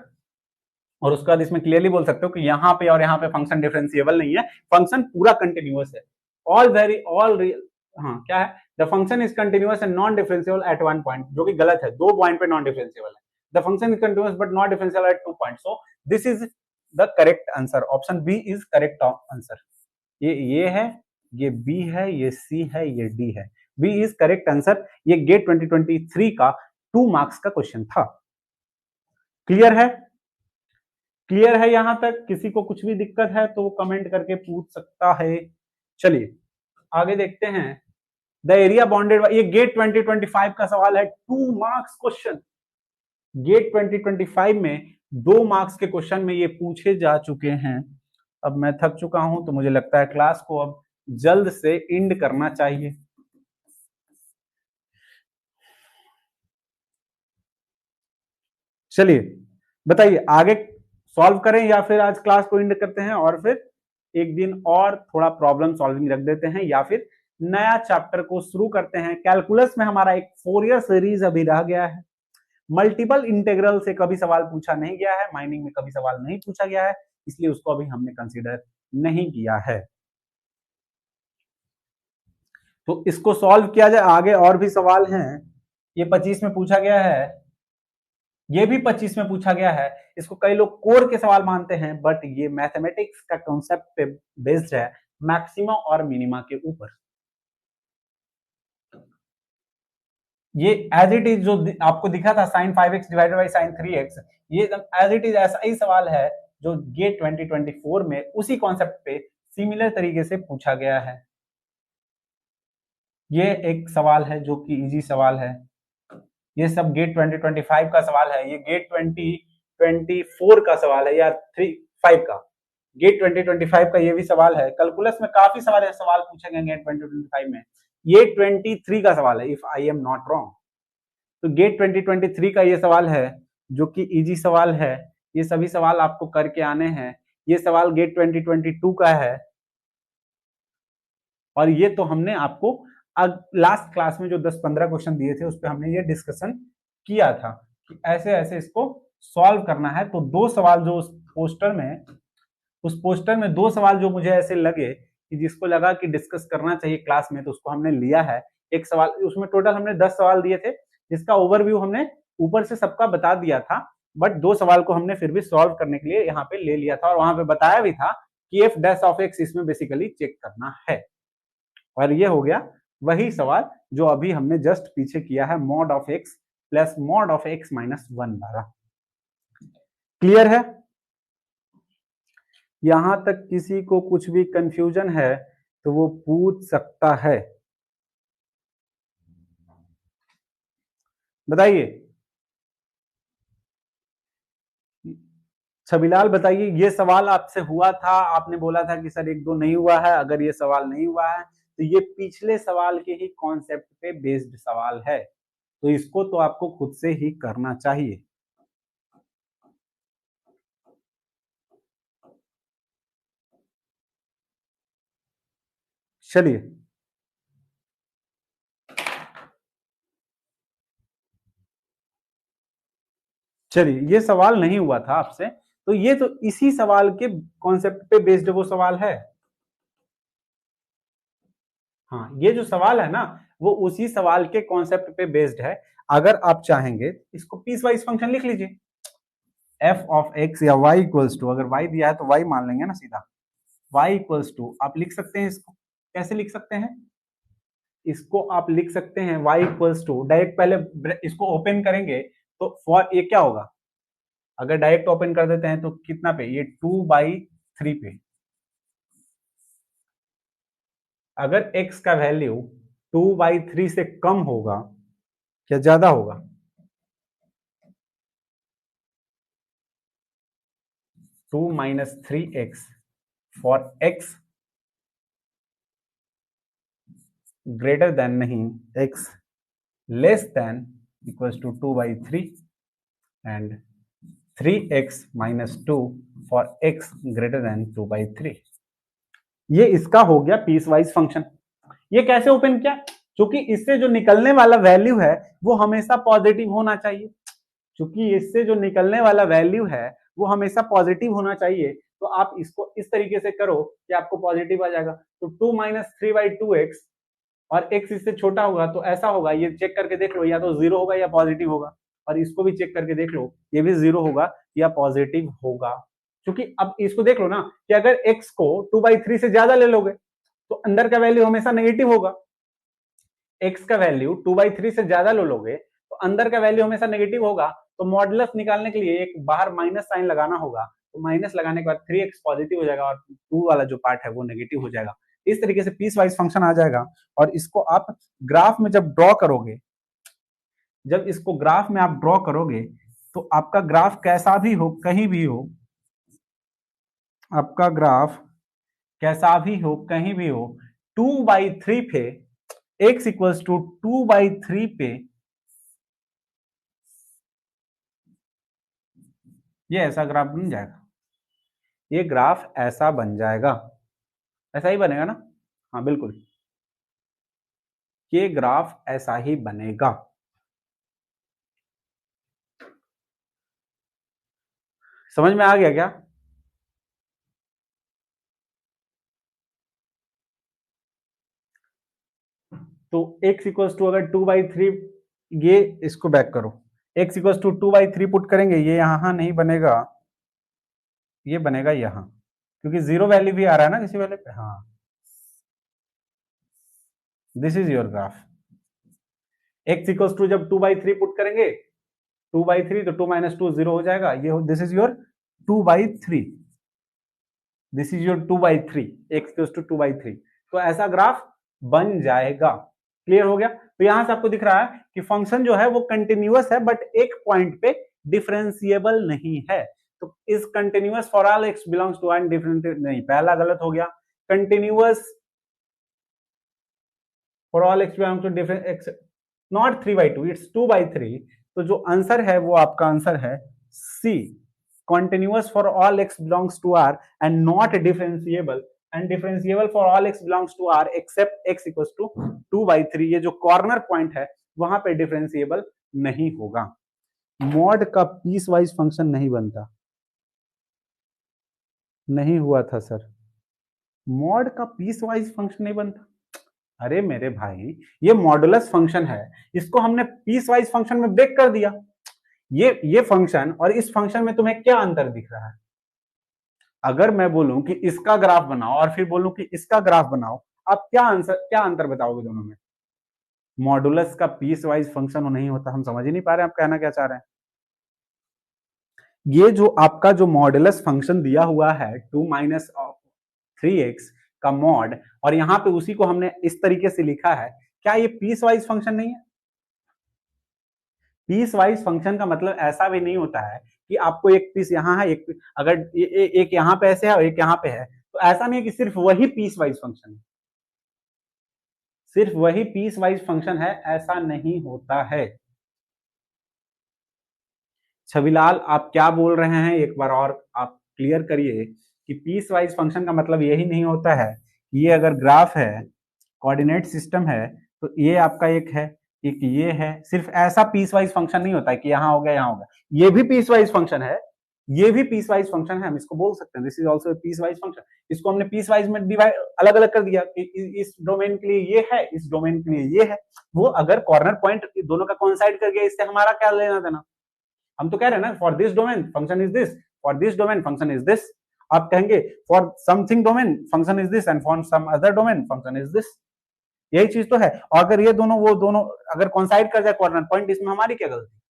और उसके बाद इसमें क्लियरली बोल सकते हो कि यहाँ पे और यहाँ पे फंक्शन डिफरेंशिएबल नहीं है, फंक्शन पूरा कंटिन्यूअस है, ऑल रियल, हाँ क्या है, the function is continuous and non differentiable at 1 point, जो कि गलत है, 2 पॉइंट पे नॉन डिफरेंशिएबल है। The function is continuous but not differentiable at 2 point, so this is the correct answer, option B is correct answer. ये है, ये B है, ये सी है, ये डी है, बी इज करेक्ट आंसर। ये गेट 2023 का 2 मार्क्स का क्वेश्चन था। क्लियर है, क्लियर है यहां तक? किसी को कुछ भी दिक्कत है तो कमेंट करके पूछ सकता है। चलिए आगे देखते हैं, द एरिया बाउंडेड, ये गेट 2025 का सवाल है, 2 मार्क्स क्वेश्चन। गेट 2025 में 2 मार्क्स के क्वेश्चन में ये पूछे जा चुके हैं। अब मैं थक चुका हूं तो मुझे लगता है क्लास को अब जल्द से एंड करना चाहिए। चलिए बताइए, आगे सॉल्व करें या फिर आज क्लास को एंड करते हैं और फिर एक दिन और थोड़ा प्रॉब्लम सॉल्विंग रख देते हैं, या फिर नया चैप्टर को शुरू करते हैं। कैलकुलस में हमारा एक फोरियर सीरीज अभी रह गया है, मल्टीपल इंटीग्रल से कभी सवाल पूछा नहीं गया है, माइनिंग में कभी सवाल नहीं पूछा गया है, इसलिए उसको अभी हमने कंसीडर नहीं किया है। तो इसको सॉल्व किया जाए, आगे और भी सवाल हैं। ये 25 में पूछा गया है, ये भी 25 में पूछा गया है। इसको कई लोग कोर के सवाल मानते हैं, बट ये मैथमेटिक्स का कॉन्सेप्ट पे बेस्ड है, मैक्सिमा और मिनिमा के ऊपर। ये एज इट इज जो आपको दिखा था sin 5x divided by sin 3x, ये एज इट इज ऐसा ही सवाल है जो गेट 2024 में उसी कॉन्सेप्ट पे सिमिलर तरीके से पूछा गया है। ये एक सवाल है जो कि इजी सवाल है, ये सब गेट 2025 का सवाल है, ये गेट 2024 का सवाल है या 5 का, गेट 2025 का ये भी सवाल है। कैलकुलस में काफी सवाल पूछे गए गेट 2025 में, ये 23 का सवाल है if I am not wrong. तो गेट 2023 का ये सवाल है जो कि इजी सवाल है, ये सभी सवाल आपको करके आने हैं। ये सवाल गेट 2022 का है, और ये तो हमने आपको लास्ट क्लास में जो 10-15 क्वेश्चन दिए थे उस पर हमने ये डिस्कशन किया था कि ऐसे ऐसे इसको सॉल्व करना है। तो 2 सवाल जो उस पोस्टर में 2 सवाल जो मुझे ऐसे लगे कि जिसको लगा कि डिस्कस करना चाहिए क्लास में, तो उसको हमने लिया है। एक सवाल, उसमें टोटल हमने 10 सवाल दिए थे, जिसका ओवरव्यू हमने ऊपर से सबका बता दिया था, बट 2 सवाल को हमने फिर भी सॉल्व करने के लिए यहाँ पे ले लिया था और वहां पे बताया भी था कि एफ डैश ऑफ एक्स इसमें बेसिकली चेक करना है। और ये हो गया वही सवाल जो अभी हमने जस्ट पीछे किया है, mod of x plus mod of x minus 1 वाला। क्लियर है? यहां तक किसी को कुछ भी कंफ्यूजन है तो वो पूछ सकता है, बताइए। छबिलाल बताइए, ये सवाल आपसे हुआ था, आपने बोला था कि सर 1-2 नहीं हुआ है। अगर ये सवाल नहीं हुआ है तो ये पिछले सवाल के ही कॉन्सेप्ट पे बेस्ड सवाल है, तो इसको तो आपको खुद से ही करना चाहिए। चलिए चलिए, ये सवाल नहीं हुआ था आपसे, तो ये तो इसी सवाल के कॉन्सेप्ट पे बेस्ड वो सवाल है। हाँ, ये जो सवाल है ना वो उसी सवाल के कॉन्सेप्ट पे बेस्ड है। अगर आप चाहेंगे इसको पीस वाइज फंक्शन लिख लीजिए, एफ ऑफ एक्स या वाई इक्वल्स टू, अगर वाई दिया है तो वाई मान लेंगे ना सीधा, वाई इक्वल्स टू आप लिख सकते हैं। इसको कैसे लिख सकते हैं? इसको आप लिख सकते हैं y इक्वल्स टू, डायरेक्ट पहले इसको ओपन करेंगे तो फॉर ये क्या होगा, अगर डायरेक्ट ओपन कर देते हैं तो कितना पे, ये 2/3 पे। अगर x का वैल्यू 2/3 से कम होगा या ज्यादा होगा, two minus 3x for x greater than नहीं, x less than equals to 2/3 and 3x minus 2 for x greater than 2/3। ये इसका हो गया पीस वाइज फंक्शन। ये कैसे ओपन किया? क्योंकि इससे जो निकलने वाला वैल्यू है वो हमेशा पॉजिटिव होना चाहिए, क्योंकि इससे जो निकलने वाला वैल्यू है वो हमेशा पॉजिटिव होना चाहिए। तो आप इसको इस तरीके से करो कि आपको पॉजिटिव आ जाएगा। तो 2 माइनस 3/2x और x इससे छोटा होगा तो ऐसा होगा, ये चेक करके देख लो, या तो 0 होगा या पॉजिटिव होगा। और इसको भी चेक करके देख लो, ये भी 0 होगा या पॉजिटिव होगा। क्योंकि अब इसको देख लो ना कि अगर x को 2/3 से ज्यादा ले लोगे तो अंदर का वैल्यू हमेशा नेगेटिव होगा। x का वैल्यू 2/3 से ज्यादा ले लोगे तो अंदर का वैल्यू हमेशा नेगेटिव होगा। तो मॉडुलस निकालने के लिए एक बाहर माइनस साइन लगाना होगा, तो माइनस लगाने के बाद 3x पॉजिटिव हो जाएगा और 2 वाला जो पार्ट है वो नेगेटिव हो जाएगा। इस तरीके से पीस वाइज फंक्शन आ जाएगा। और इसको आप ग्राफ में जब ड्रॉ करोगे, जब इसको ग्राफ में आप ड्रॉ करोगे तो आपका ग्राफ कैसा भी हो, कहीं भी हो, आपका ग्राफ कैसा भी हो, कहीं भी हो, 2/3 पे x इक्वल्स टू 2/3 पे ये ऐसा ग्राफ बन जाएगा। ये ग्राफ ऐसा बन जाएगा, ऐसा ही बनेगा ना? हाँ बिल्कुल, ये ग्राफ ऐसा ही बनेगा। समझ में आ गया क्या? तो x इक्वल्स टू अगर 2/3, ये इसको बैक करो, x इक्वल्स टू 2/3 पुट करेंगे, ये यहां नहीं बनेगा, ये बनेगा यहां, क्योंकि 0 वैल्यू भी आ रहा है ना किसी वाले पे। हाँ, this is your graph. x equals to जब 2/3 पुट करेंगे, 2/3 तो 2 माइनस 2 0 हो जाएगा, ये this is your 2/3, this is your 2/3, x equals to 2/3। तो ऐसा ग्राफ बन जाएगा। क्लियर हो गया? तो यहां से आपको दिख रहा है कि फंक्शन जो है वो कंटिन्यूअस है बट एक पॉइंट पे डिफरेंशिएबल नहीं है। तो is continuous for all x belongs to an different, नहीं, पहला गलत हो गया। Continuous for all x belongs to different x, not 3/2, it's 2/3। तो जो आंसर है वो आपका आंसर है सी, continuous for all x belongs to R and not differentiable, and differentiable for all x belongs to R except x equals to 2/3। ये जो corner point है वहां पे डिफरेंशिएबल नहीं होगा। मॉड का पीस वाइज फंक्शन नहीं बनता, नहीं हुआ था सर, मॉड का पीस वाइज फंक्शन नहीं बनता। अरे मेरे भाई, ये मॉडुलस फंक्शन है, इसको हमने पीस वाइज फंक्शन में ब्रेक कर दिया। ये फंक्शन और इस फंक्शन में तुम्हें क्या अंतर दिख रहा है? अगर मैं बोलूं कि इसका ग्राफ बनाओ और फिर बोलूं कि इसका ग्राफ बनाओ, आप क्या अंतर बताओगे दोनों में? मॉडुलस का पीस वाइज फंक्शन नहीं होता। हम समझ ही नहीं पा रहे आप कहना क्या चाह रहे हैं। ये जो आपका जो मॉडुलस फंक्शन दिया हुआ है 2 - 3x का मॉड, और यहां पे उसी को हमने इस तरीके से लिखा है, क्या ये पीस वाइज फंक्शन नहीं है? पीस वाइज फंक्शन का मतलब ऐसा भी नहीं होता है कि आपको एक पीस यहाँ है, एक अगर एक यहाँ पे ऐसे है और एक यहाँ पे है, तो ऐसा नहीं है कि सिर्फ वही पीस वाइज फंक्शन है, सिर्फ वही पीस वाइज फंक्शन है, ऐसा नहीं होता है। छविलाल, आप क्या बोल रहे हैं एक बार और आप क्लियर करिए कि पीस वाइज फंक्शन का मतलब यही नहीं होता है कि ये अगर ग्राफ है, कोऑर्डिनेट सिस्टम है, तो ये आपका एक है, एक ये है, सिर्फ ऐसा पीस वाइज फंक्शन नहीं होता है कि यहाँ हो गया यहाँ हो गया, ये भी पीस वाइज फंक्शन है, ये भी पीस वाइज फंक्शन है, हम इसको बोल सकते हैं this is also piecewise function. इसको हमने पीस वाइज में डिवाइड अलग अलग कर दिया कि इस डोमेन के लिए ये है, इस डोमेन के लिए ये है। वो अगर कॉर्नर पॉइंट दोनों का कोइंसाइड कर गया, इससे हमारा क्या लेना देना? हम तो कह रहे हैं ना, for this domain function is this, for this domain function is this. आप कहेंगे for something domain function is this and for some other domain function is this. यही चीज तो है। और अगर ये दोनों वो दोनों अगर कॉन्साइड कर जाए कॉर्नर पॉइंट, इसमें हमारी क्या गलती?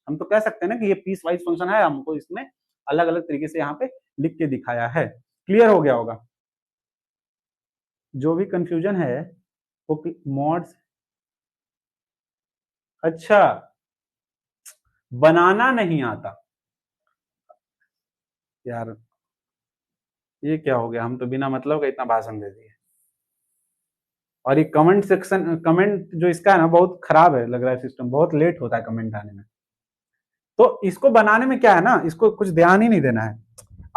हम तो कह सकते हैं ना कि ये पीस वाइज फंक्शन है, हमको इसमें अलग अलग तरीके से यहाँ पे लिख के दिखाया है। क्लियर हो गया होगा। जो भी कंफ्यूजन है वो मॉड्स, अच्छा बनाना नहीं आता यार, ये क्या हो गया? हम तो बिना मतलब का इतना भाषण दे दिए। और ये कमेंट सेक्शन, कमेंट जो इसका है ना बहुत खराब है, लग रहा है सिस्टम बहुत लेट होता है कमेंट आने में। तो इसको बनाने में क्या है ना, इसको कुछ ध्यान ही नहीं देना है,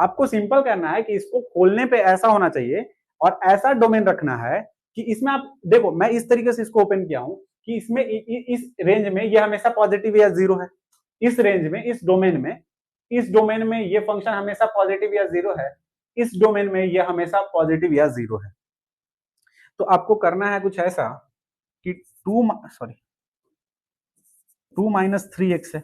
आपको सिंपल करना है कि इसको खोलने पे ऐसा होना चाहिए और ऐसा डोमेन रखना है कि इसमें आप देखो, मैं इस तरीके से इसको ओपन किया हूं कि इसमें इस रेंज में ये हमेशा पॉजिटिव या जीरो है, इस रेंज में, इस डोमेन में, इस डोमेन में ये फंक्शन हमेशा पॉजिटिव या जीरो है, इस डोमेन में ये हमेशा पॉजिटिव या जीरो है। तो आपको करना है कुछ ऐसा कि 2 - 3x है।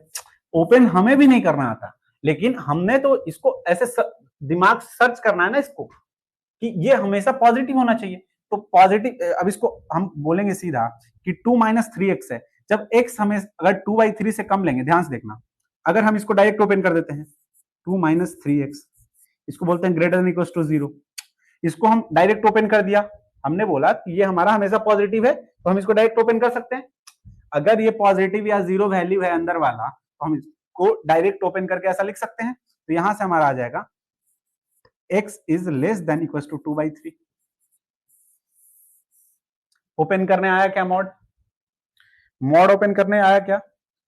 ओपन हमें भी नहीं करना आता, लेकिन हमने तो इसको ऐसे दिमाग सर्च करना है ना इसको कि ये हमेशा पॉजिटिव होना चाहिए। तो पॉजिटिव, अब इसको हम बोलेंगे सीधा कि 2 - 3x है। जब x हमें अगर 2/3 से कम लेंगे, ध्यान से देखना, अगर हम इसको डायरेक्ट ओपन कर देते हैं 2 - 3x, इसको बोलते हैं ग्रेटर देन इक्वल टू 0, इसको हम डायरेक्ट ओपन कर दिया, हमने बोला कि ये हमारा हमेशा पॉजिटिव है, तो हम इसको डायरेक्ट ओपन कर सकते हैं। अगर ये पॉजिटिव या जीरो वैल्यू है अंदर वाला, तो हम इसको डायरेक्ट ओपन करके ऐसा लिख सकते हैं। तो यहां से हमारा आ जाएगा x is less than equal to 2/3। Open करने आया क्या मॉड? मॉड ओपन करने आया क्या?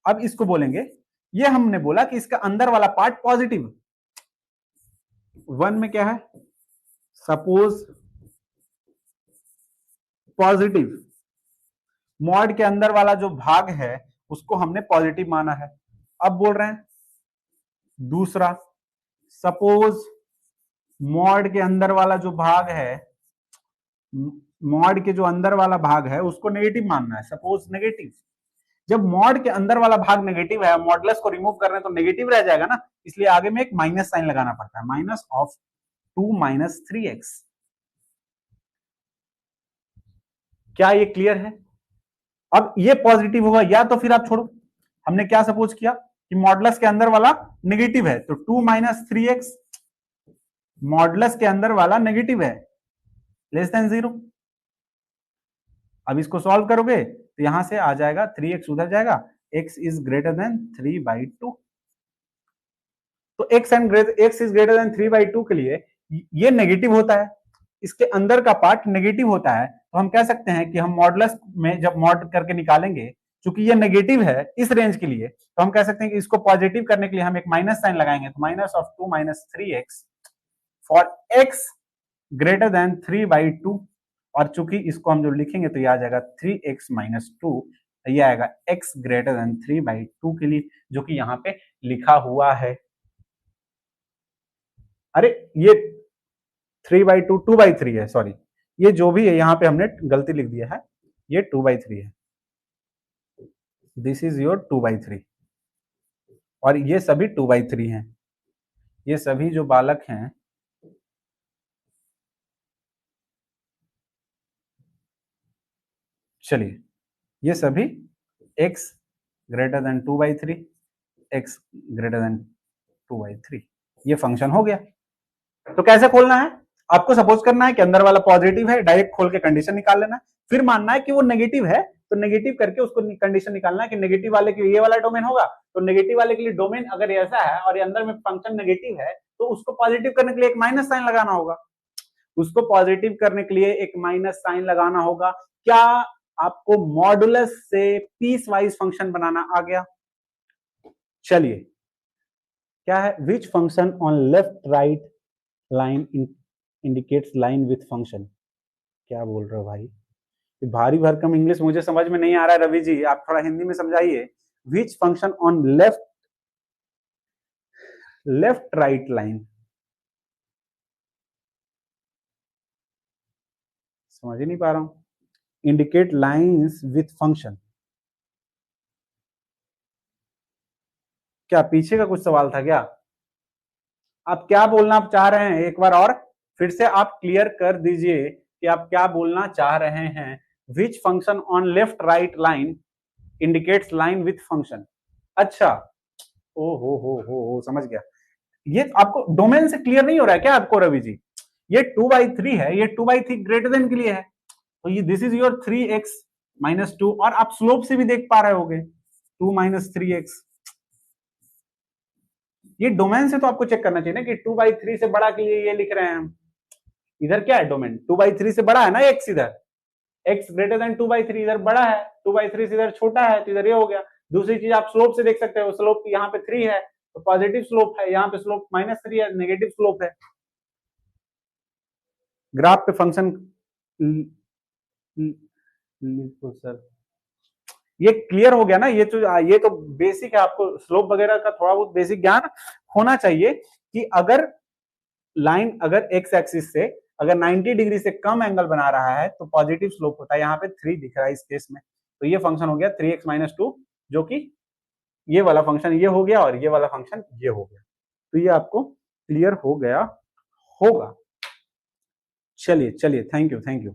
अब इसको बोलेंगे, ये हमने बोला कि इसका अंदर वाला पार्ट पॉजिटिव, 1 में क्या है, सपोज पॉजिटिव, मॉड के अंदर वाला जो भाग है उसको हमने पॉजिटिव माना है। अब बोल रहे हैं दूसरा, सपोज मॉड के अंदर वाला जो भाग है, मॉड के जो अंदर वाला भाग है उसको नेगेटिव मानना है, सपोज नेगेटिव। जब मॉड के अंदर वाला भाग नेगेटिव है, मॉडुलस को रिमूव कर रहे हैं तो नेगेटिव रह जाएगा ना, इसलिए आगे में एक माइनस साइन लगाना पड़ता है, माइनस ऑफ 2 - 3x। क्या ये क्लियर है? अब ये पॉजिटिव होगा या तो फिर आप छोड़ो, हमने क्या सपोज किया कि मॉडुलस के अंदर वाला नेगेटिव है, तो 2 - 3x मॉडुलस के अंदर वाला नेगेटिव है, लेस देन 0। अब इसको सॉल्व करोगे तो यहां से आ जाएगा 3x उधर जाएगा, x इज ग्रेटर देन 3/2। तो x इज ग्रेटर देन 3/2 के लिए ये नेगेटिव होता है, इसके अंदर का पार्ट नेगेटिव होता है, तो हम कह सकते हैं कि हम मॉडुलस में जब मॉड करके निकालेंगे, चूंकि ये नेगेटिव है इस रेंज के लिए, तो हम कह सकते हैं कि इसको पॉजिटिव करने के लिए हम एक माइनस साइन लगाएंगे, तो minus of 2 - 3x for x greater then 3/2। और चूंकि इसको हम जो लिखेंगे तो ये आ जाएगा 3x - 2, ये आएगा x ग्रेटर देन 3/2 के लिए, जो कि यहाँ पे लिखा हुआ है। अरे ये 3/2 2/3 है, सॉरी, ये जो भी है यहाँ पे हमने गलती लिख दिया है, ये 2/3 है, दिस इज योर 2/3, और ये सभी 2/3 हैं। ये सभी जो बालक हैं, चलिए ये सभी x greater than 2/3, x greater than 2/3, ये फंक्शन हो गया। तो कैसे खोलना है, आपको सपोज करना है कि अंदर वाला पॉजिटिव है, डायरेक्ट खोल के कंडीशन निकाल लेना है, फिर मानना है कि वो नेगेटिव है, तो नेगेटिव करके उसको कंडीशन निकालना है कि नेगेटिव वाले के लिए ये वाला डोमेन होगा, तो नेगेटिव वाले के लिए डोमेन अगर ऐसा है और ये अंदर में फंक्शन नेगेटिव है, तो उसको पॉजिटिव करने के लिए एक माइनस साइन लगाना होगा, उसको पॉजिटिव करने के लिए एक माइनस साइन लगाना होगा। क्या आपको मॉडुलस से पीस वाइज फंक्शन बनाना आ गया? चलिए, क्या है, which function on left right line indicates line with function. क्या बोल रहे हो भाई, भारी भरकम इंग्लिश मुझे समझ में नहीं आ रहा है रवि जी, आप थोड़ा हिंदी में समझाइए। Which function on left right line, समझ ही नहीं पा रहा हूं, इंडिकेट लाइंस विथ फंक्शन। क्या पीछे का कुछ सवाल था क्या? आप क्या बोलना चाह रहे हैं, एक बार और फिर से आप क्लियर कर दीजिए कि आप क्या बोलना चाह रहे हैं। Which function on left right line indicates line with function. अच्छा, ओ हो, समझ गया। ये आपको डोमेन से क्लियर नहीं हो रहा है क्या आपको रवि जी? ये 2/3 है, ये 2/3 ग्रेटर देन के लिए है, तो ये दिस इज योर 3x-2, और आप स्लोप से भी देख पा रहे होगे 2 - 3x। ये डोमेन से तो आपको चेक करना चाहिए ना कि 2/3 से बड़ा के लिए ये लिख रहे हैं हम। इधर क्या है, डोमेन 2/3 से बड़ा है ना x, इधर x ग्रेटर देन 2/3 इधर बड़ा है, 2/3 से इधर छोटा है, तो इधर ये हो गया। दूसरी चीज आप स्लोप से देख सकते हो, स्लोप यहाँ पे 3 है तो पॉजिटिव स्लोप है, यहाँ पे स्लोप -3 है, नेगेटिव स्लोप है। ग्राफ पे फंक्शन सर, ये क्लियर हो गया ना, ये तो बेसिक है, आपको स्लोप वगैरह का थोड़ा बहुत बेसिक ज्ञान होना चाहिए कि अगर लाइन अगर एक्स एक्सिस से अगर 90 डिग्री से कम एंगल बना रहा है तो पॉजिटिव स्लोप होता है, यहाँ पे 3 दिख रहा है इस केस में, तो ये फंक्शन हो गया 3x-2, जो कि ये वाला फंक्शन ये हो गया और ये वाला फंक्शन ये हो गया। तो ये आपको क्लियर हो गया होगा। चलिए चलिए, थैंक यू थैंक यू।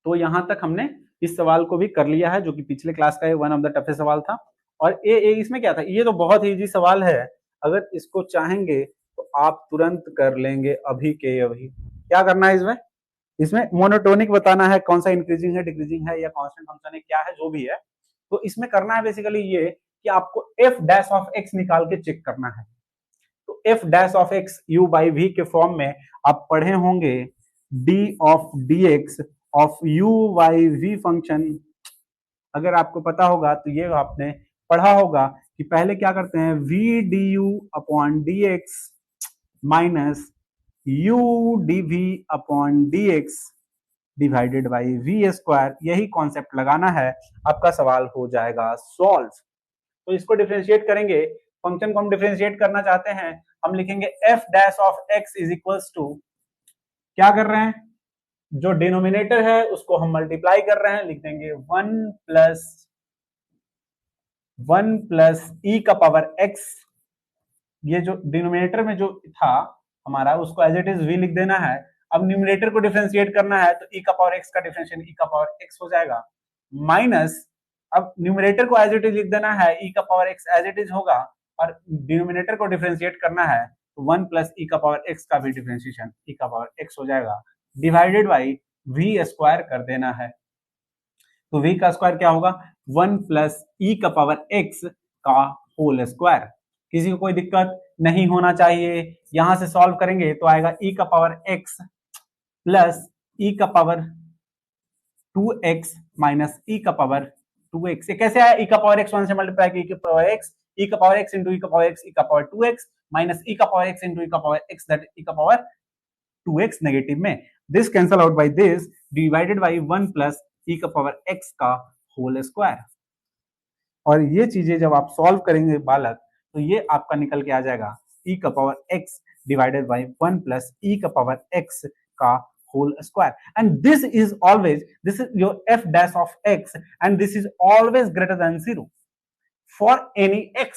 तो यहां तक हमने इस सवाल को भी कर लिया है, जो कि पिछले क्लास का वन ऑफ द टफेस्ट सवाल था। और इसमें क्या था, ये तो बहुत ही इजी सवाल है, अगर इसको चाहेंगे तो आप तुरंत कर लेंगे अभी के अभी। क्या करना है इसमें, इसमें मोनोटोनिक बताना है, कौन सा इंक्रीजिंग है, डिक्रीजिंग है, या कांस्टेंट फंक्शन है, क्या है, जो भी है। तो इसमें करना है बेसिकली ये कि आपको एफ डैश ऑफ एक्स निकाल के चेक करना है। तो f dash of x u by v के फॉर्म में आप पढ़े होंगे d of d x of u by v function. अगर आपको पता होगा तो ये आपने पढ़ा होगा कि पहले क्या करते हैं, v d u upon d x minus u d v upon d x divided by v square. यही कॉन्सेप्ट लगाना है, आपका सवाल हो जाएगा सॉल्व। तो इसको डिफरेंशिएट करेंगे, फंक्शन को हम डिफरेंशिएट करना चाहते हैं, हम लिखेंगे f dash of x is equals to, क्या कर रहे हैं, जो डिनोमिनेटर है उसको हम मल्टीप्लाई कर रहे हैं, लिख देंगे 1 प्लस ई का पावर एक्स। ये जो डिनोमिनेटर में जो था हमारा, उसको एज इट इज वी लिख देना है। अब न्यूमिनेटर को डिफरेंशिएट करना है, तो ई का पावर एक्स का डिफरेंशिएशन ई का पावर एक्स हो जाएगा, माइनस, अब न्यूमिनेटर को एज इट इज लिख देना है, ई का power x as it is होगा, और डिनोमिनेटर को डिफरेंशिएट करना है, तो 1 प्लस ई का पावर एक्स का भी डिफरेंशिएशन ई का पावर एक्स हो जाएगा, डिवाइडेड बाई वी स्क्वायर कर देना है। तो v का स्क्वायर क्या होगा, 1 प्लस ई का पावर x का होल स्क्वायर। किसी को कोई दिक्कत नहीं होना चाहिए, यहां से सॉल्व करेंगे तो आएगा e का पावर x प्लस e का पावर 2x माइनस e का पावर 2x। ये कैसे आया, e का पावर x 1 से मल्टीप्लाई की e का पावर x, e का पावर x इंटू e का पावर x, e का पावर 2x माइनस e का पावर x इंटू e का पावर x, दैट e का पावर 2x नेगेटिव में, this cancel out by this, divided by 1 plus e का power x का whole square. और ये चीजें जब आप सॉल्व करेंगे बालक, तो ये आपका निकल के आ जाएगा e का power x divided by 1 plus e का पावर x का whole square, and this is your f dash of x, and this is always greater than 0 for any x.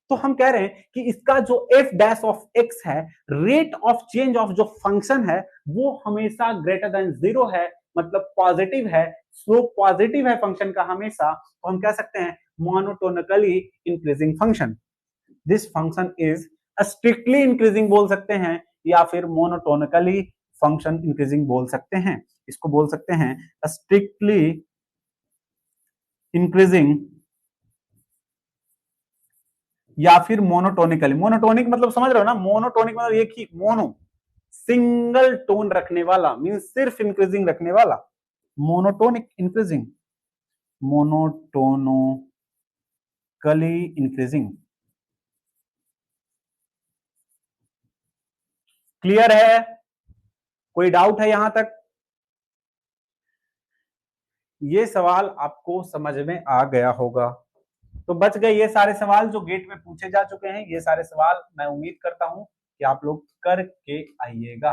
तो हम कह रहे हैं कि इसका जो f डैश ऑफ x है, रेट ऑफ चेंज ऑफ जो फंक्शन है वो हमेशा ग्रेटर देन 0 है, मतलब पॉजिटिव है, स्लोप पॉजिटिव है फंक्शन का हमेशा, तो हम कह सकते हैं monotonically increasing function. This function is strictly increasing बोल सकते हैं, या फिर मोनोटोनिकली फंक्शन इंक्रीजिंग बोल सकते हैं। इसको बोल सकते हैं स्ट्रिक्टली इंक्रीजिंग या फिर मोनोटोनिकली। मोनोटोनिक मतलब समझ रहे हो ना, मोनोटोनिक मतलब एक ही, मोनो सिंगल टोन रखने वाला, मीन सिर्फ इंक्रीजिंग रखने वाला, monotonic increasing, monotonically increasing. Clear है? कोई डाउट है यहां तक? ये सवाल आपको समझ में आ गया होगा। तो बच गए ये सारे सवाल जो गेट में पूछे जा चुके हैं। ये सारे सवाल मैं उम्मीद करता हूं कि आप लोग करके आइएगा।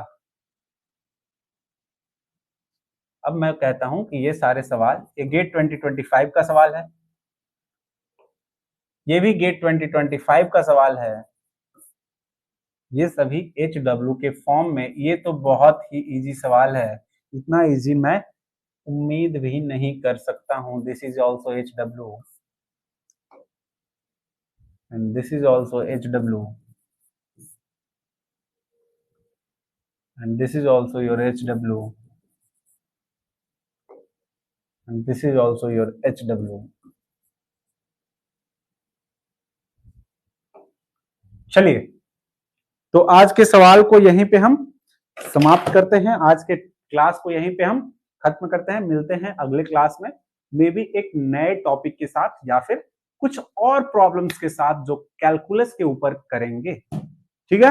अब मैं कहता हूं कि ये सारे सवाल, ये गेट 2025 का सवाल है, ये भी गेट 2025 का सवाल है, ये सभी HW के फॉर्म में। ये तो बहुत ही इजी सवाल है, इतना इजी मैं उम्मीद भी नहीं कर सकता हूं। This is also HW and this is also HW and this is also your HW and this is also your HW। चलिए, तो आज के सवाल को यहीं पे हम समाप्त करते हैं, आज के क्लास को यहीं पे हम खत्म करते हैं। मिलते हैं अगले क्लास में, मे बी एक नए टॉपिक के साथ या फिर कुछ और प्रॉब्लम्स के साथ जो कैलकुलस के ऊपर करेंगे। ठीक है,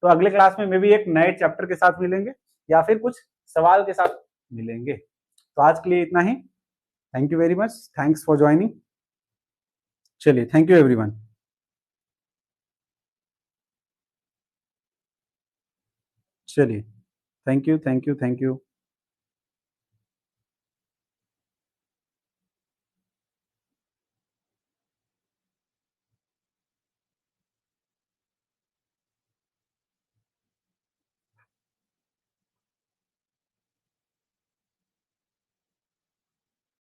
तो अगले क्लास में मे बी एक नए चैप्टर के साथ मिलेंगे या फिर कुछ सवाल के साथ मिलेंगे। तो आज के लिए इतना ही। Thank you very much, thanks for joining. चलिए, थैंक यू एवरीवन। चलिए, thank you thank you thank you.